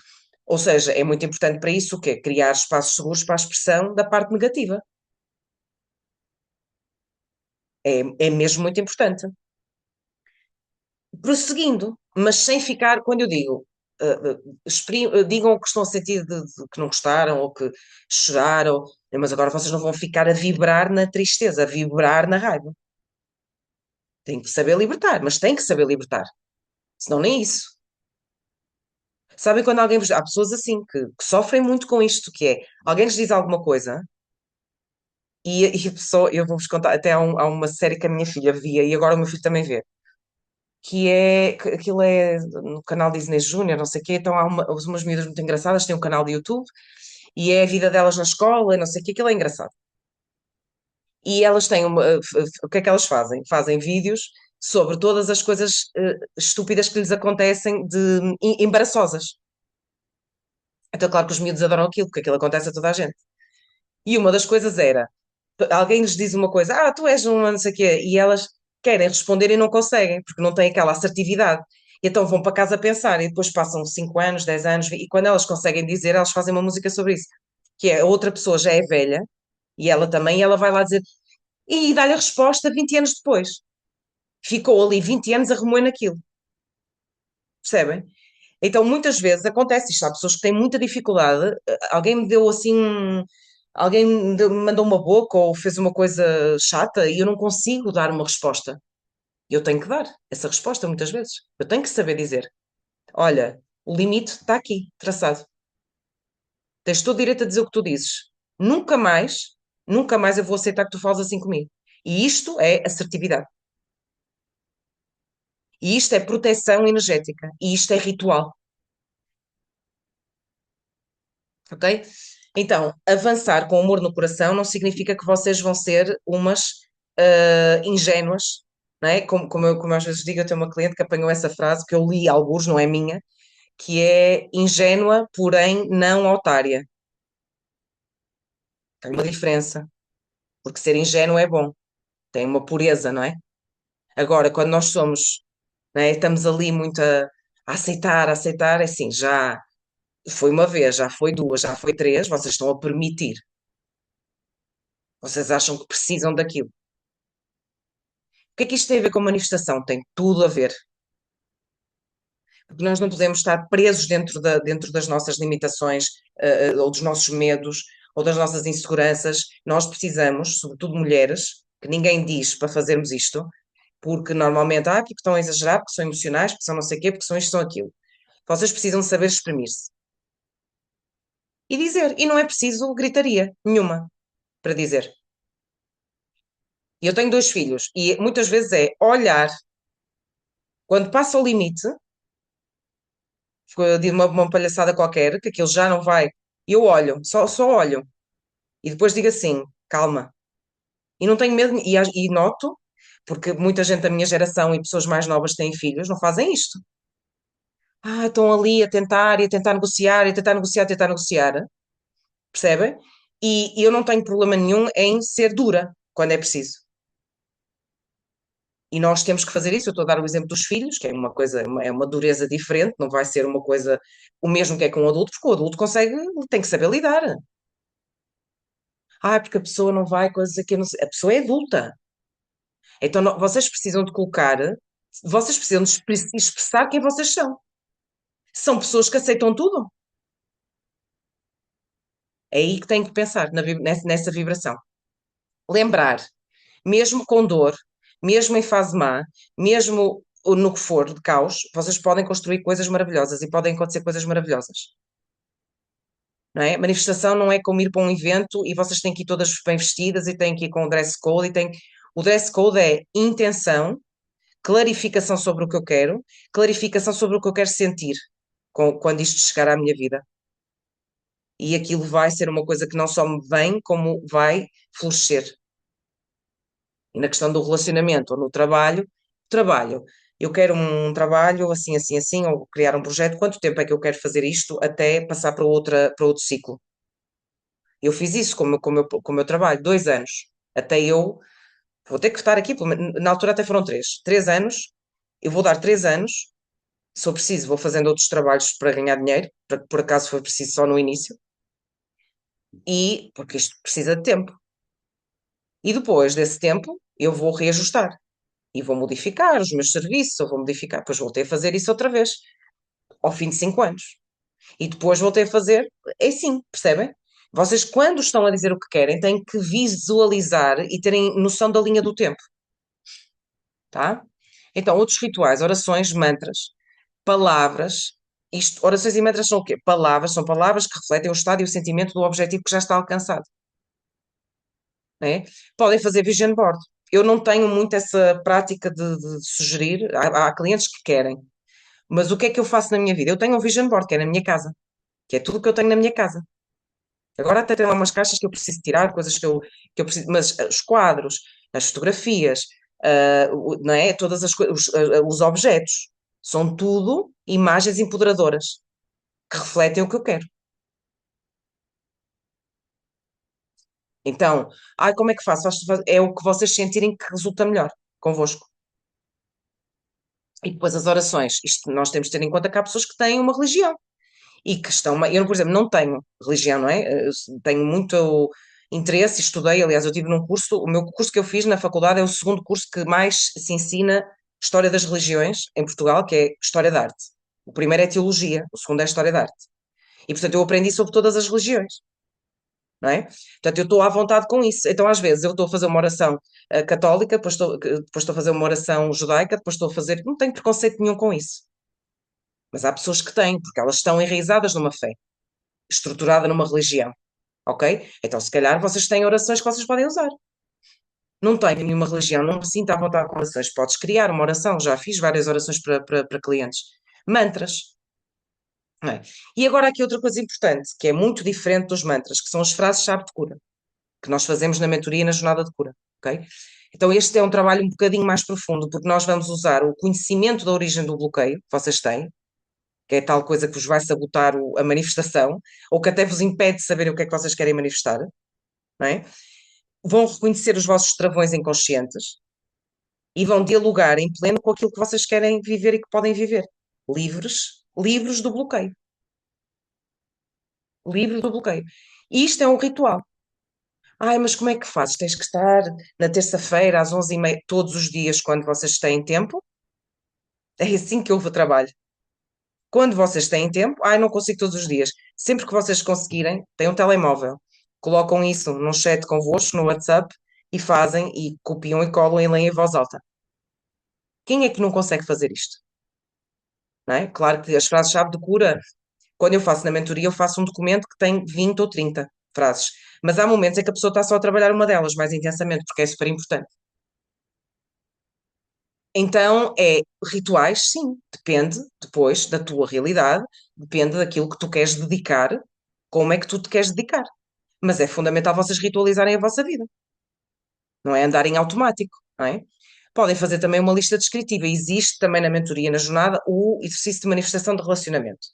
A: ou seja, é muito importante para isso o quê? Criar espaços seguros para a expressão da parte negativa. É mesmo muito importante. Prosseguindo, mas sem ficar, quando eu digo, digam o que estão a sentir de que não gostaram ou que choraram, mas agora vocês não vão ficar a vibrar na tristeza, a vibrar na raiva. Têm que saber libertar, mas têm que saber libertar, senão nem isso. Sabem quando alguém vos. Há pessoas assim que sofrem muito com isto, que é alguém lhes diz alguma coisa e a pessoa, eu vou-vos contar, até há uma série que a minha filha via e agora o meu filho também vê, que aquilo é no canal Disney Junior, não sei o quê, então há umas miúdas muito engraçadas, têm um canal de YouTube e é a vida delas na escola, não sei o quê, aquilo é engraçado. E elas têm o que é que elas fazem? Fazem vídeos sobre todas as coisas estúpidas que lhes acontecem embaraçosas. Então, claro que os miúdos adoram aquilo, porque aquilo acontece a toda a gente. E uma das coisas era, alguém lhes diz uma coisa, tu és uma não sei o quê, e elas querem responder e não conseguem, porque não têm aquela assertividade. E então vão para casa pensar, e depois passam 5 anos, 10 anos, e quando elas conseguem dizer, elas fazem uma música sobre isso. Que é, a outra pessoa já é velha, e ela também, e ela vai lá dizer, e dá-lhe a resposta 20 anos depois. Ficou ali 20 anos a remoer naquilo, percebem? Então muitas vezes acontece isto, há pessoas que têm muita dificuldade, alguém me deu assim Alguém me mandou uma boca ou fez uma coisa chata e eu não consigo dar uma resposta. Eu tenho que dar essa resposta muitas vezes. Eu tenho que saber dizer: olha, o limite está aqui, traçado. Tens todo o direito a dizer o que tu dizes. Nunca mais, nunca mais eu vou aceitar que tu fales assim comigo. E isto é assertividade. E isto é proteção energética. E isto é ritual. Ok? Então, avançar com amor no coração não significa que vocês vão ser umas ingênuas, não é? Como eu às vezes digo, eu tenho uma cliente que apanhou essa frase que eu li alguns, não é minha, que é ingênua, porém não otária. Tem uma diferença, porque ser ingênuo é bom, tem uma pureza, não é? Agora, quando nós somos, não é, estamos ali muito a aceitar, é assim, já foi uma vez, já foi duas, já foi três, vocês estão a permitir, vocês acham que precisam daquilo. O que é que isto tem a ver com manifestação? Tem tudo a ver. Porque nós não podemos estar presos dentro das nossas limitações, ou dos nossos medos, ou das nossas inseguranças. Nós precisamos, sobretudo mulheres, que ninguém diz para fazermos isto, porque normalmente, porque estão a exagerar, porque são emocionais, porque são não sei o quê, porque são isto, são aquilo. Vocês precisam saber exprimir-se e dizer. E não é preciso gritaria nenhuma para dizer. E eu tenho dois filhos, e muitas vezes é olhar, quando passa o limite, de uma palhaçada qualquer, que aquilo já não vai, e eu olho, só olho, e depois digo assim, calma. E não tenho medo, e noto, porque muita gente da minha geração e pessoas mais novas têm filhos, não fazem isto. Estão ali a tentar e a tentar negociar, e a tentar negociar, a tentar negociar, percebem? E eu não tenho problema nenhum em ser dura quando é preciso. E nós temos que fazer isso. Eu estou a dar o exemplo dos filhos, que é uma coisa, é uma dureza diferente, não vai ser uma coisa o mesmo que é com um adulto, porque o adulto consegue, tem que saber lidar. Porque a pessoa não vai, coisas aqui, não sei. A pessoa é adulta. Então vocês precisam de colocar, vocês precisam de expressar quem vocês são. São pessoas que aceitam tudo. É aí que têm que pensar, nessa vibração. Lembrar, mesmo com dor, mesmo em fase má, mesmo no que for de caos, vocês podem construir coisas maravilhosas e podem acontecer coisas maravilhosas. Não é? Manifestação não é como ir para um evento e vocês têm que ir todas bem vestidas e têm que ir com o dress code o dress code é intenção, clarificação sobre o que eu quero, clarificação sobre o que eu quero sentir quando isto chegar à minha vida. E aquilo vai ser uma coisa que não só me vem, como vai florescer. E na questão do relacionamento ou no trabalho. Eu quero um trabalho assim, assim, assim, ou criar um projeto. Quanto tempo é que eu quero fazer isto até passar para outro ciclo? Eu fiz isso com o meu trabalho, 2 anos. Até eu vou ter que estar aqui, na altura até foram três. 3 anos, eu vou dar 3 anos. Se for preciso, vou fazendo outros trabalhos para ganhar dinheiro, para, por acaso foi preciso só no início, e porque isto precisa de tempo. E depois desse tempo, eu vou reajustar e vou modificar os meus serviços, ou vou modificar, depois voltei a fazer isso outra vez, ao fim de 5 anos. E depois voltei a fazer, é assim, percebem? Vocês, quando estão a dizer o que querem, têm que visualizar e terem noção da linha do tempo, tá? Então, outros rituais, orações, mantras, palavras. Orações e mantras são o quê? Palavras, são palavras que refletem o estado e o sentimento do objetivo que já está alcançado. Né? Podem fazer vision board. Eu não tenho muito essa prática de sugerir, há clientes que querem, mas o que é que eu faço na minha vida? Eu tenho um vision board, que é na minha casa, que é tudo que eu tenho na minha casa. Agora até tem lá umas caixas que eu preciso tirar, coisas que eu preciso, mas os quadros, as fotografias, não é? Todas os objetos, são tudo imagens empoderadoras que refletem o que eu quero. Então, como é que faço? É o que vocês sentirem que resulta melhor convosco. E depois as orações. Isto nós temos de ter em conta que há pessoas que têm uma religião e que estão. Eu, por exemplo, não tenho religião, não é? Eu tenho muito interesse, estudei, aliás, eu tive num curso, o meu curso que eu fiz na faculdade é o segundo curso que mais se ensina História das Religiões em Portugal, que é História da Arte. O primeiro é Teologia, o segundo é História da Arte. E, portanto, eu aprendi sobre todas as religiões. não é? Portanto, eu estou à vontade com isso. Então, às vezes, eu estou a fazer uma oração católica, depois estou a fazer uma oração judaica, depois estou a fazer. Não tenho preconceito nenhum com isso. Mas há pessoas que têm, porque elas estão enraizadas numa fé, estruturada numa religião, ok? Então, se calhar, vocês têm orações que vocês podem usar. Não tenho nenhuma religião, não me sinto à vontade com orações. Podes criar uma oração, já fiz várias orações para clientes. Mantras. Não é? E agora aqui outra coisa importante, que é muito diferente dos mantras, que são as frases-chave de cura, que nós fazemos na mentoria e na jornada de cura, ok? Então este é um trabalho um bocadinho mais profundo, porque nós vamos usar o conhecimento da origem do bloqueio que vocês têm, que é tal coisa que vos vai sabotar a manifestação, ou que até vos impede de saber o que é que vocês querem manifestar, não é? Vão reconhecer os vossos travões inconscientes e vão dialogar em pleno com aquilo que vocês querem viver e que podem viver. Livres do bloqueio. Livres do bloqueio. E isto é um ritual. Ai, mas como é que fazes? Tens que estar na terça-feira às 11h30 todos os dias quando vocês têm tempo? É assim que eu vou trabalho. Quando vocês têm tempo, ai, não consigo todos os dias. Sempre que vocês conseguirem, têm um telemóvel. Colocam isso num chat convosco, no WhatsApp, e fazem, e copiam e colam e leem em voz alta. Quem é que não consegue fazer isto? Não é? Claro que as frases-chave de cura, quando eu faço na mentoria, eu faço um documento que tem 20 ou 30 frases. Mas há momentos em que a pessoa está só a trabalhar uma delas mais intensamente, porque é super importante. Então, é rituais, sim, depende depois da tua realidade, depende daquilo que tu queres dedicar, como é que tu te queres dedicar. Mas é fundamental vocês ritualizarem a vossa vida, não é andar em automático, não é? Podem fazer também uma lista descritiva. Existe também na mentoria, na jornada, o exercício de manifestação de relacionamento.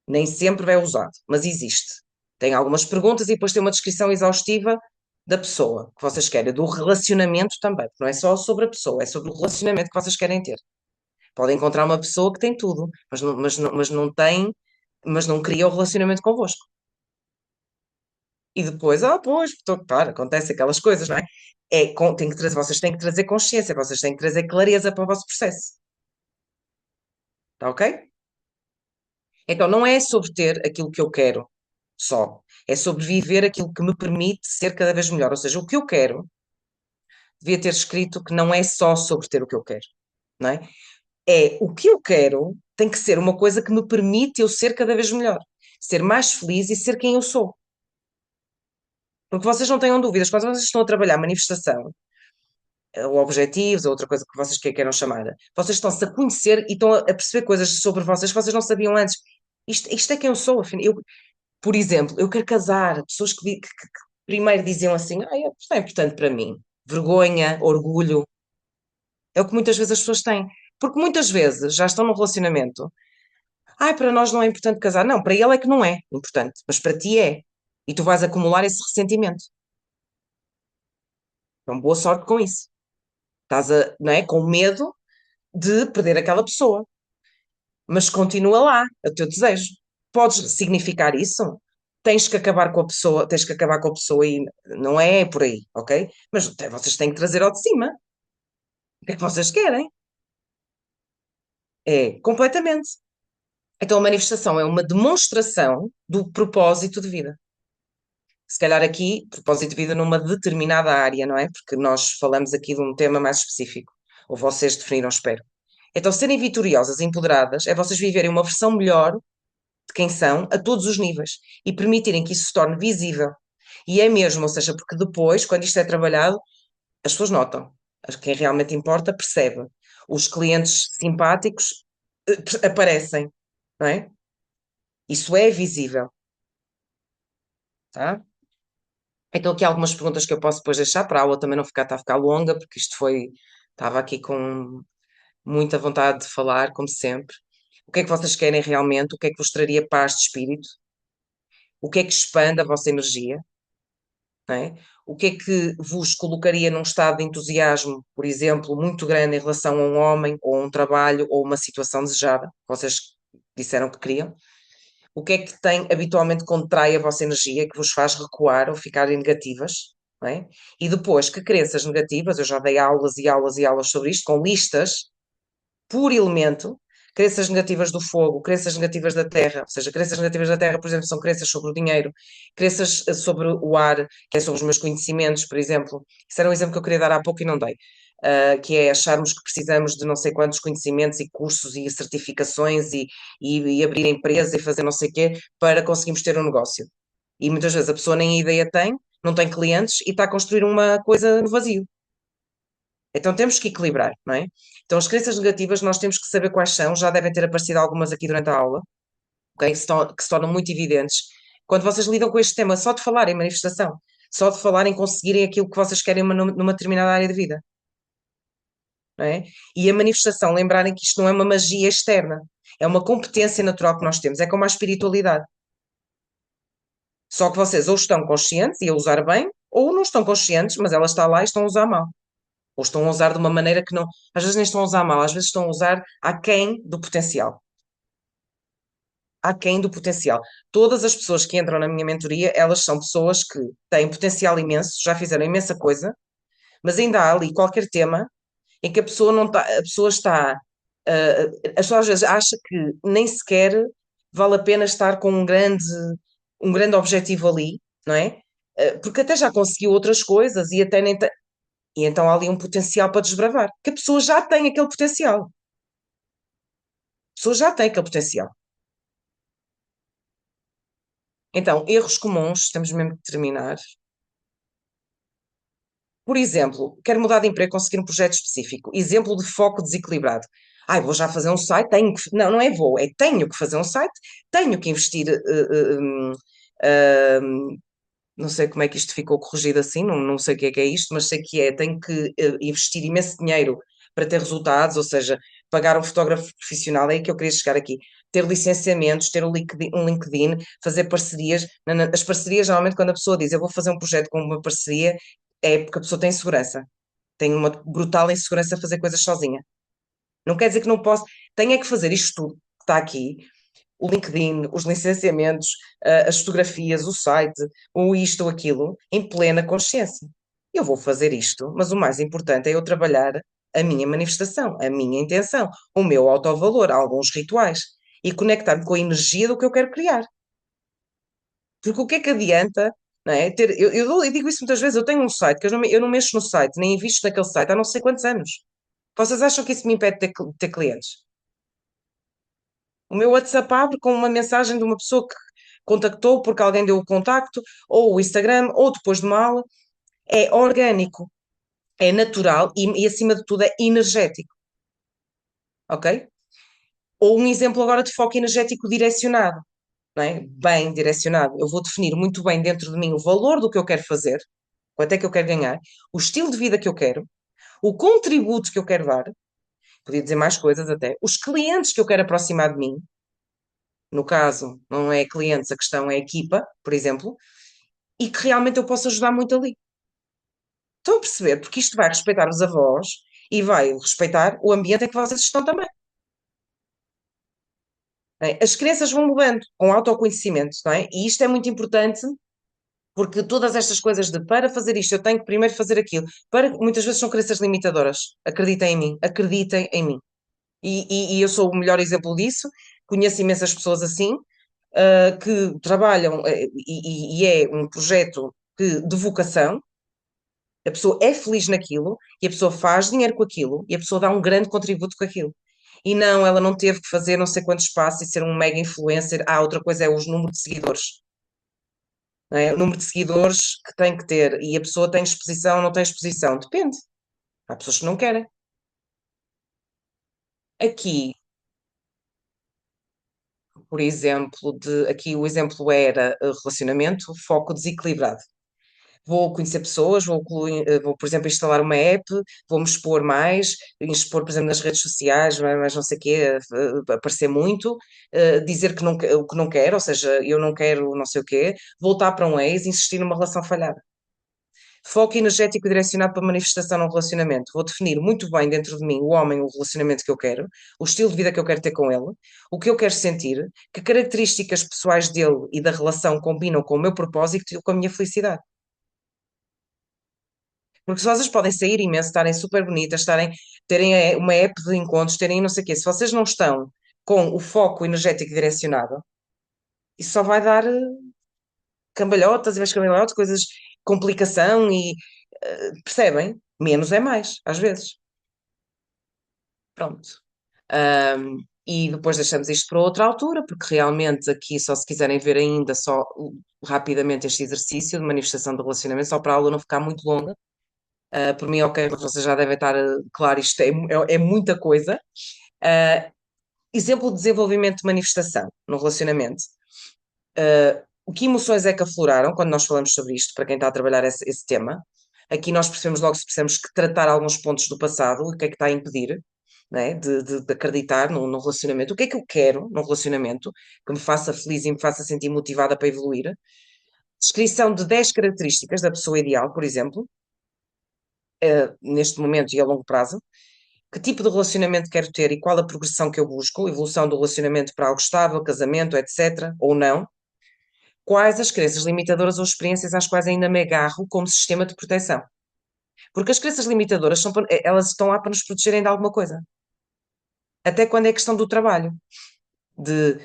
A: Nem sempre é usado, mas existe. Tem algumas perguntas e depois tem uma descrição exaustiva da pessoa que vocês querem, do relacionamento também, porque não é só sobre a pessoa, é sobre o relacionamento que vocês querem ter. Podem encontrar uma pessoa que tem tudo, mas não tem, mas não cria o relacionamento convosco. E depois, pois, claro, acontece aquelas coisas, não é? Vocês têm que trazer consciência, vocês têm que trazer clareza para o vosso processo. Está ok? Então não é sobre ter aquilo que eu quero só. É sobre viver aquilo que me permite ser cada vez melhor. Ou seja, o que eu quero, devia ter escrito que não é só sobre ter o que eu quero, não é? É o que eu quero tem que ser uma coisa que me permite eu ser cada vez melhor, ser mais feliz e ser quem eu sou. Porque vocês não tenham dúvidas, quando vocês estão a trabalhar manifestação, ou objetivos, ou outra coisa que vocês queiram chamar, vocês estão-se a conhecer e estão a perceber coisas sobre vocês que vocês não sabiam antes. Isto é quem eu sou, afinal. Por exemplo, eu quero casar. Pessoas que primeiro diziam assim, isto é importante para mim. Vergonha, orgulho. É o que muitas vezes as pessoas têm. Porque muitas vezes já estão num relacionamento. Para nós não é importante casar. Não, para ele é que não é importante, mas para ti é. E tu vais acumular esse ressentimento. Então, boa sorte com isso. Estás não é, com medo de perder aquela pessoa. Mas continua lá, é o teu desejo. Podes significar isso? Tens que acabar com a pessoa, tens que acabar com a pessoa e não é por aí, ok? Mas vocês têm que trazer ao de cima. O que é que vocês querem? É, completamente. Então a manifestação é uma demonstração do propósito de vida. Se calhar aqui, propósito de vida numa determinada área, não é? Porque nós falamos aqui de um tema mais específico. Ou vocês definiram, espero. Então, serem vitoriosas e empoderadas é vocês viverem uma versão melhor de quem são a todos os níveis e permitirem que isso se torne visível. E é mesmo, ou seja, porque depois, quando isto é trabalhado, as pessoas notam. Quem realmente importa percebe. Os clientes simpáticos aparecem, não é? Isso é visível, tá? Então, aqui há algumas perguntas que eu posso depois deixar para a aula também não está a ficar longa, porque estava aqui com muita vontade de falar, como sempre. O que é que vocês querem realmente? O que é que vos traria paz de espírito? O que é que expande a vossa energia? Não é? O que é que vos colocaria num estado de entusiasmo, por exemplo, muito grande em relação a um homem, ou a um trabalho, ou uma situação desejada, que vocês disseram que queriam? O que é que tem habitualmente contrai a vossa energia, que vos faz recuar ou ficarem negativas? Não é? E depois, que crenças negativas, eu já dei aulas e aulas e aulas sobre isto, com listas por elemento, Crenças negativas do fogo, crenças negativas da terra, ou seja, crenças negativas da terra, por exemplo, são crenças sobre o dinheiro, crenças sobre o ar, que é sobre os meus conhecimentos, por exemplo. Isso era um exemplo que eu queria dar há pouco e não dei. Que é acharmos que precisamos de não sei quantos conhecimentos e cursos e certificações e abrir empresa e fazer não sei o quê para conseguirmos ter um negócio. E muitas vezes a pessoa nem a ideia tem, não tem clientes e está a construir uma coisa no vazio. Então temos que equilibrar, não é? Então as crenças negativas nós temos que saber quais são, já devem ter aparecido algumas aqui durante a aula, ok? Que se tornam muito evidentes. Quando vocês lidam com este tema, só de falar em manifestação, só de falar em conseguirem aquilo que vocês querem numa determinada área de vida, não é? E a manifestação, lembrarem que isto não é uma magia externa, é uma competência natural que nós temos, é como a espiritualidade. Só que vocês ou estão conscientes e a usar bem, ou não estão conscientes, mas ela está lá e estão a usar mal. Ou estão a usar de uma maneira que não. Às vezes nem estão a usar mal, às vezes estão a usar aquém do potencial. Aquém do potencial. Todas as pessoas que entram na minha mentoria, elas são pessoas que têm potencial imenso, já fizeram imensa coisa, mas ainda há ali qualquer tema em que a pessoa não está, a pessoa está, a pessoa às vezes acha que nem sequer vale a pena estar com um grande objetivo ali, não é? Porque até já conseguiu outras coisas e até nem tem, e então há ali um potencial para desbravar, que a pessoa já tem aquele potencial. A pessoa já tem aquele potencial. Então, erros comuns, temos mesmo que terminar. Por exemplo, quero mudar de emprego, conseguir um projeto específico. Exemplo de foco desequilibrado. Ai, vou já fazer um site, tenho que. Não, não é vou, é tenho que fazer um site, tenho que investir. Não sei como é que isto ficou corrigido assim, não sei o que é isto, mas sei que é, tenho que investir imenso dinheiro para ter resultados, ou seja, pagar um fotógrafo profissional, é aí que eu queria chegar aqui. Ter licenciamentos, ter um LinkedIn, fazer parcerias. As parcerias, geralmente, quando a pessoa diz eu vou fazer um projeto com uma parceria, é porque a pessoa tem segurança. Tem uma brutal insegurança a fazer coisas sozinha. Não quer dizer que não posso. Tenho é que fazer isto tudo que está aqui, o LinkedIn, os licenciamentos, as fotografias, o site, ou isto ou aquilo, em plena consciência. Eu vou fazer isto, mas o mais importante é eu trabalhar a minha manifestação, a minha intenção, o meu autovalor, alguns rituais e conectar-me com a energia do que eu quero criar. Porque o que é que adianta, não é? Eu digo isso muitas vezes, eu tenho um site, que eu não mexo no site, nem invisto naquele site há não sei quantos anos. Vocês acham que isso me impede de ter clientes? O meu WhatsApp abre com uma mensagem de uma pessoa que contactou porque alguém deu o contacto, ou o Instagram, ou depois de uma aula. É orgânico, é natural e acima de tudo, é energético. Ok? Ou um exemplo agora de foco energético direcionado, não é? Bem direcionado. Eu vou definir muito bem dentro de mim o valor do que eu quero fazer, quanto é que eu quero ganhar, o estilo de vida que eu quero, o contributo que eu quero dar, podia dizer mais coisas até, os clientes que eu quero aproximar de mim, no caso, não é clientes, a questão é equipa, por exemplo, e que realmente eu posso ajudar muito ali. Estão a perceber? Porque isto vai respeitar os avós e vai respeitar o ambiente em que vocês estão também. Não é? As crianças vão mudando com autoconhecimento, não é? E isto é muito importante porque todas estas coisas de para fazer isto, eu tenho que primeiro fazer aquilo, muitas vezes são crenças limitadoras. Acreditem em mim, acreditem em mim. E eu sou o melhor exemplo disso. Conheço imensas pessoas assim, que trabalham, e é um projeto de vocação. A pessoa é feliz naquilo e a pessoa faz dinheiro com aquilo e a pessoa dá um grande contributo com aquilo. E não, ela não teve que fazer não sei quantos passos e ser um mega influencer. Ah, outra coisa é os números de seguidores. Não é? O número de seguidores que tem que ter. E a pessoa tem exposição ou não tem exposição. Depende. Há pessoas que não querem. Aqui, por exemplo, aqui o exemplo era relacionamento, foco desequilibrado. Vou conhecer pessoas, vou, por exemplo, instalar uma app, vou-me expor mais, expor, por exemplo, nas redes sociais, mas não sei o quê, aparecer muito, dizer que não, o que não quero, ou seja, eu não quero não sei o quê, voltar para um ex, insistir numa relação falhada. Foco energético direcionado para manifestação num relacionamento. Vou definir muito bem dentro de mim o homem, o relacionamento que eu quero, o estilo de vida que eu quero ter com ele, o que eu quero sentir, que características pessoais dele e da relação combinam com o meu propósito e com a minha felicidade. Porque se vocês podem sair imenso, estarem super bonitas, terem uma app de encontros, terem não sei o quê, se vocês não estão com o foco energético direcionado, isso só vai dar cambalhotas e mais cambalhotas, coisas, complicação e percebem? Menos é mais, às vezes. Pronto. E depois deixamos isto para outra altura, porque realmente aqui, só se quiserem ver ainda só rapidamente este exercício de manifestação de relacionamento, só para a aula não ficar muito longa. Por mim, ok, mas vocês já devem estar claro, isto é muita coisa. Uh, Exemplo de desenvolvimento de manifestação no relacionamento. O que emoções é que afloraram quando nós falamos sobre isto, para quem está a trabalhar esse tema? Aqui nós percebemos logo, se percebemos que tratar alguns pontos do passado, o que é que está a impedir, né, de acreditar no relacionamento. O que é que eu quero no relacionamento que me faça feliz e me faça sentir motivada para evoluir? Descrição de 10 características da pessoa ideal, por exemplo, neste momento e a longo prazo. Que tipo de relacionamento quero ter e qual a progressão que eu busco, evolução do relacionamento para algo estável, casamento, etc., ou não. Quais as crenças limitadoras ou experiências às quais ainda me agarro como sistema de proteção? Porque as crenças limitadoras elas estão lá para nos protegerem de alguma coisa. Até quando é questão do trabalho, de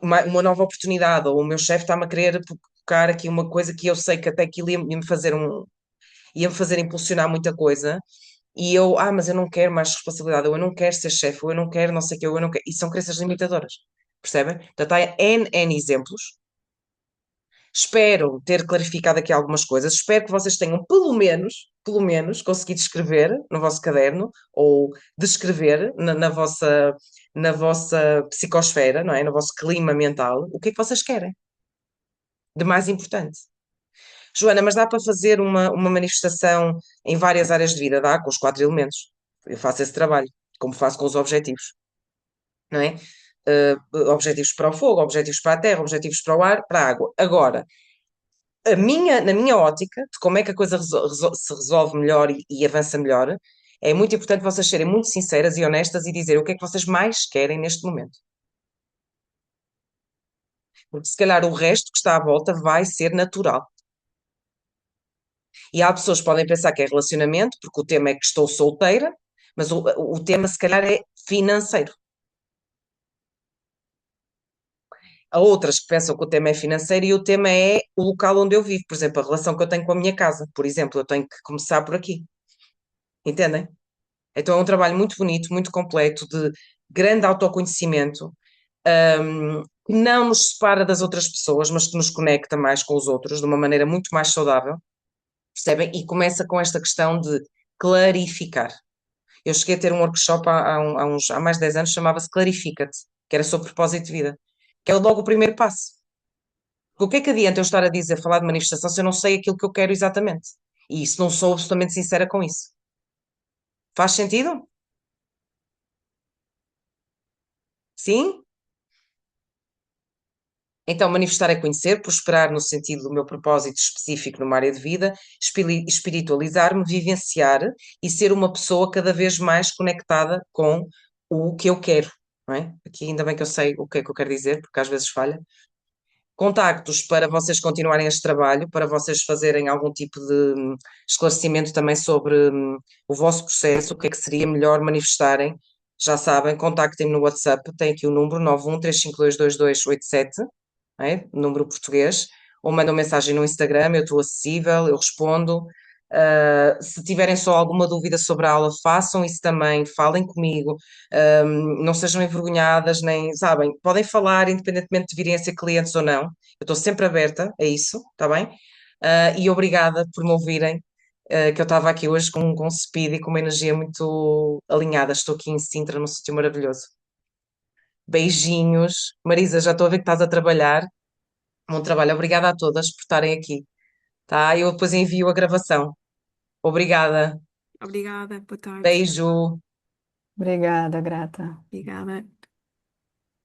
A: uma nova oportunidade, ou o meu chefe está-me a querer colocar aqui uma coisa que eu sei que até aquilo ia-me fazer ia-me fazer impulsionar muita coisa, e eu, mas eu não quero mais responsabilidade, ou eu não quero ser chefe, ou eu não quero não sei o que, ou eu não quero. E são crenças limitadoras, percebem? Portanto, há N exemplos. Espero ter clarificado aqui algumas coisas. Espero que vocês tenham pelo menos, conseguido escrever no vosso caderno ou descrever na vossa psicosfera, não é? No vosso clima mental, o que é que vocês querem de mais importante. Joana, mas dá para fazer uma manifestação em várias áreas de vida, dá, com os 4 elementos. Eu faço esse trabalho, como faço com os objetivos, não é? Objetivos para o fogo, objetivos para a terra, objetivos para o ar, para a água. Agora, na minha ótica, de como é que a coisa se resolve melhor e avança melhor, é muito importante vocês serem muito sinceras e honestas e dizer o que é que vocês mais querem neste momento. Porque se calhar o resto que está à volta vai ser natural. E há pessoas que podem pensar que é relacionamento, porque o tema é que estou solteira, mas o tema se calhar é financeiro. Há outras que pensam que o tema é financeiro e o tema é o local onde eu vivo. Por exemplo, a relação que eu tenho com a minha casa. Por exemplo, eu tenho que começar por aqui. Entendem? Então é um trabalho muito bonito, muito completo, de grande autoconhecimento, que não nos separa das outras pessoas, mas que nos conecta mais com os outros de uma maneira muito mais saudável, percebem? E começa com esta questão de clarificar. Eu cheguei a ter um workshop há mais de 10 anos, chamava-se Clarifica-te, que era sobre propósito de vida, que é logo o primeiro passo. Porque o que é que adianta eu estar a dizer, falar de manifestação, se eu não sei aquilo que eu quero exatamente? E se não sou absolutamente sincera com isso. Faz sentido? Sim? Então, manifestar é conhecer, prosperar no sentido do meu propósito específico numa área de vida, espiritualizar-me, vivenciar e ser uma pessoa cada vez mais conectada com o que eu quero, não é? Aqui ainda bem que eu sei o que é que eu quero dizer, porque às vezes falha. Contactos para vocês continuarem este trabalho, para vocês fazerem algum tipo de esclarecimento também sobre o vosso processo, o que é que seria melhor manifestarem. Já sabem, contactem-me no WhatsApp, tem aqui o número 913522287, é? Número português, ou mandam mensagem no Instagram, eu estou acessível, eu respondo. Se tiverem só alguma dúvida sobre a aula, façam isso também, falem comigo, não sejam envergonhadas, nem, sabem, podem falar independentemente de virem a ser clientes ou não, eu estou sempre aberta a isso, está bem? E obrigada por me ouvirem, que eu estava aqui hoje com um speed e com uma energia muito alinhada, estou aqui em Sintra, num sítio maravilhoso. Beijinhos, Marisa, já estou a ver que estás a trabalhar, bom trabalho, obrigada a todas por estarem aqui, tá? Eu depois envio a gravação. Obrigada.
B: Obrigada, boa tarde.
A: Beijo.
C: Obrigada, grata.
B: Obrigada.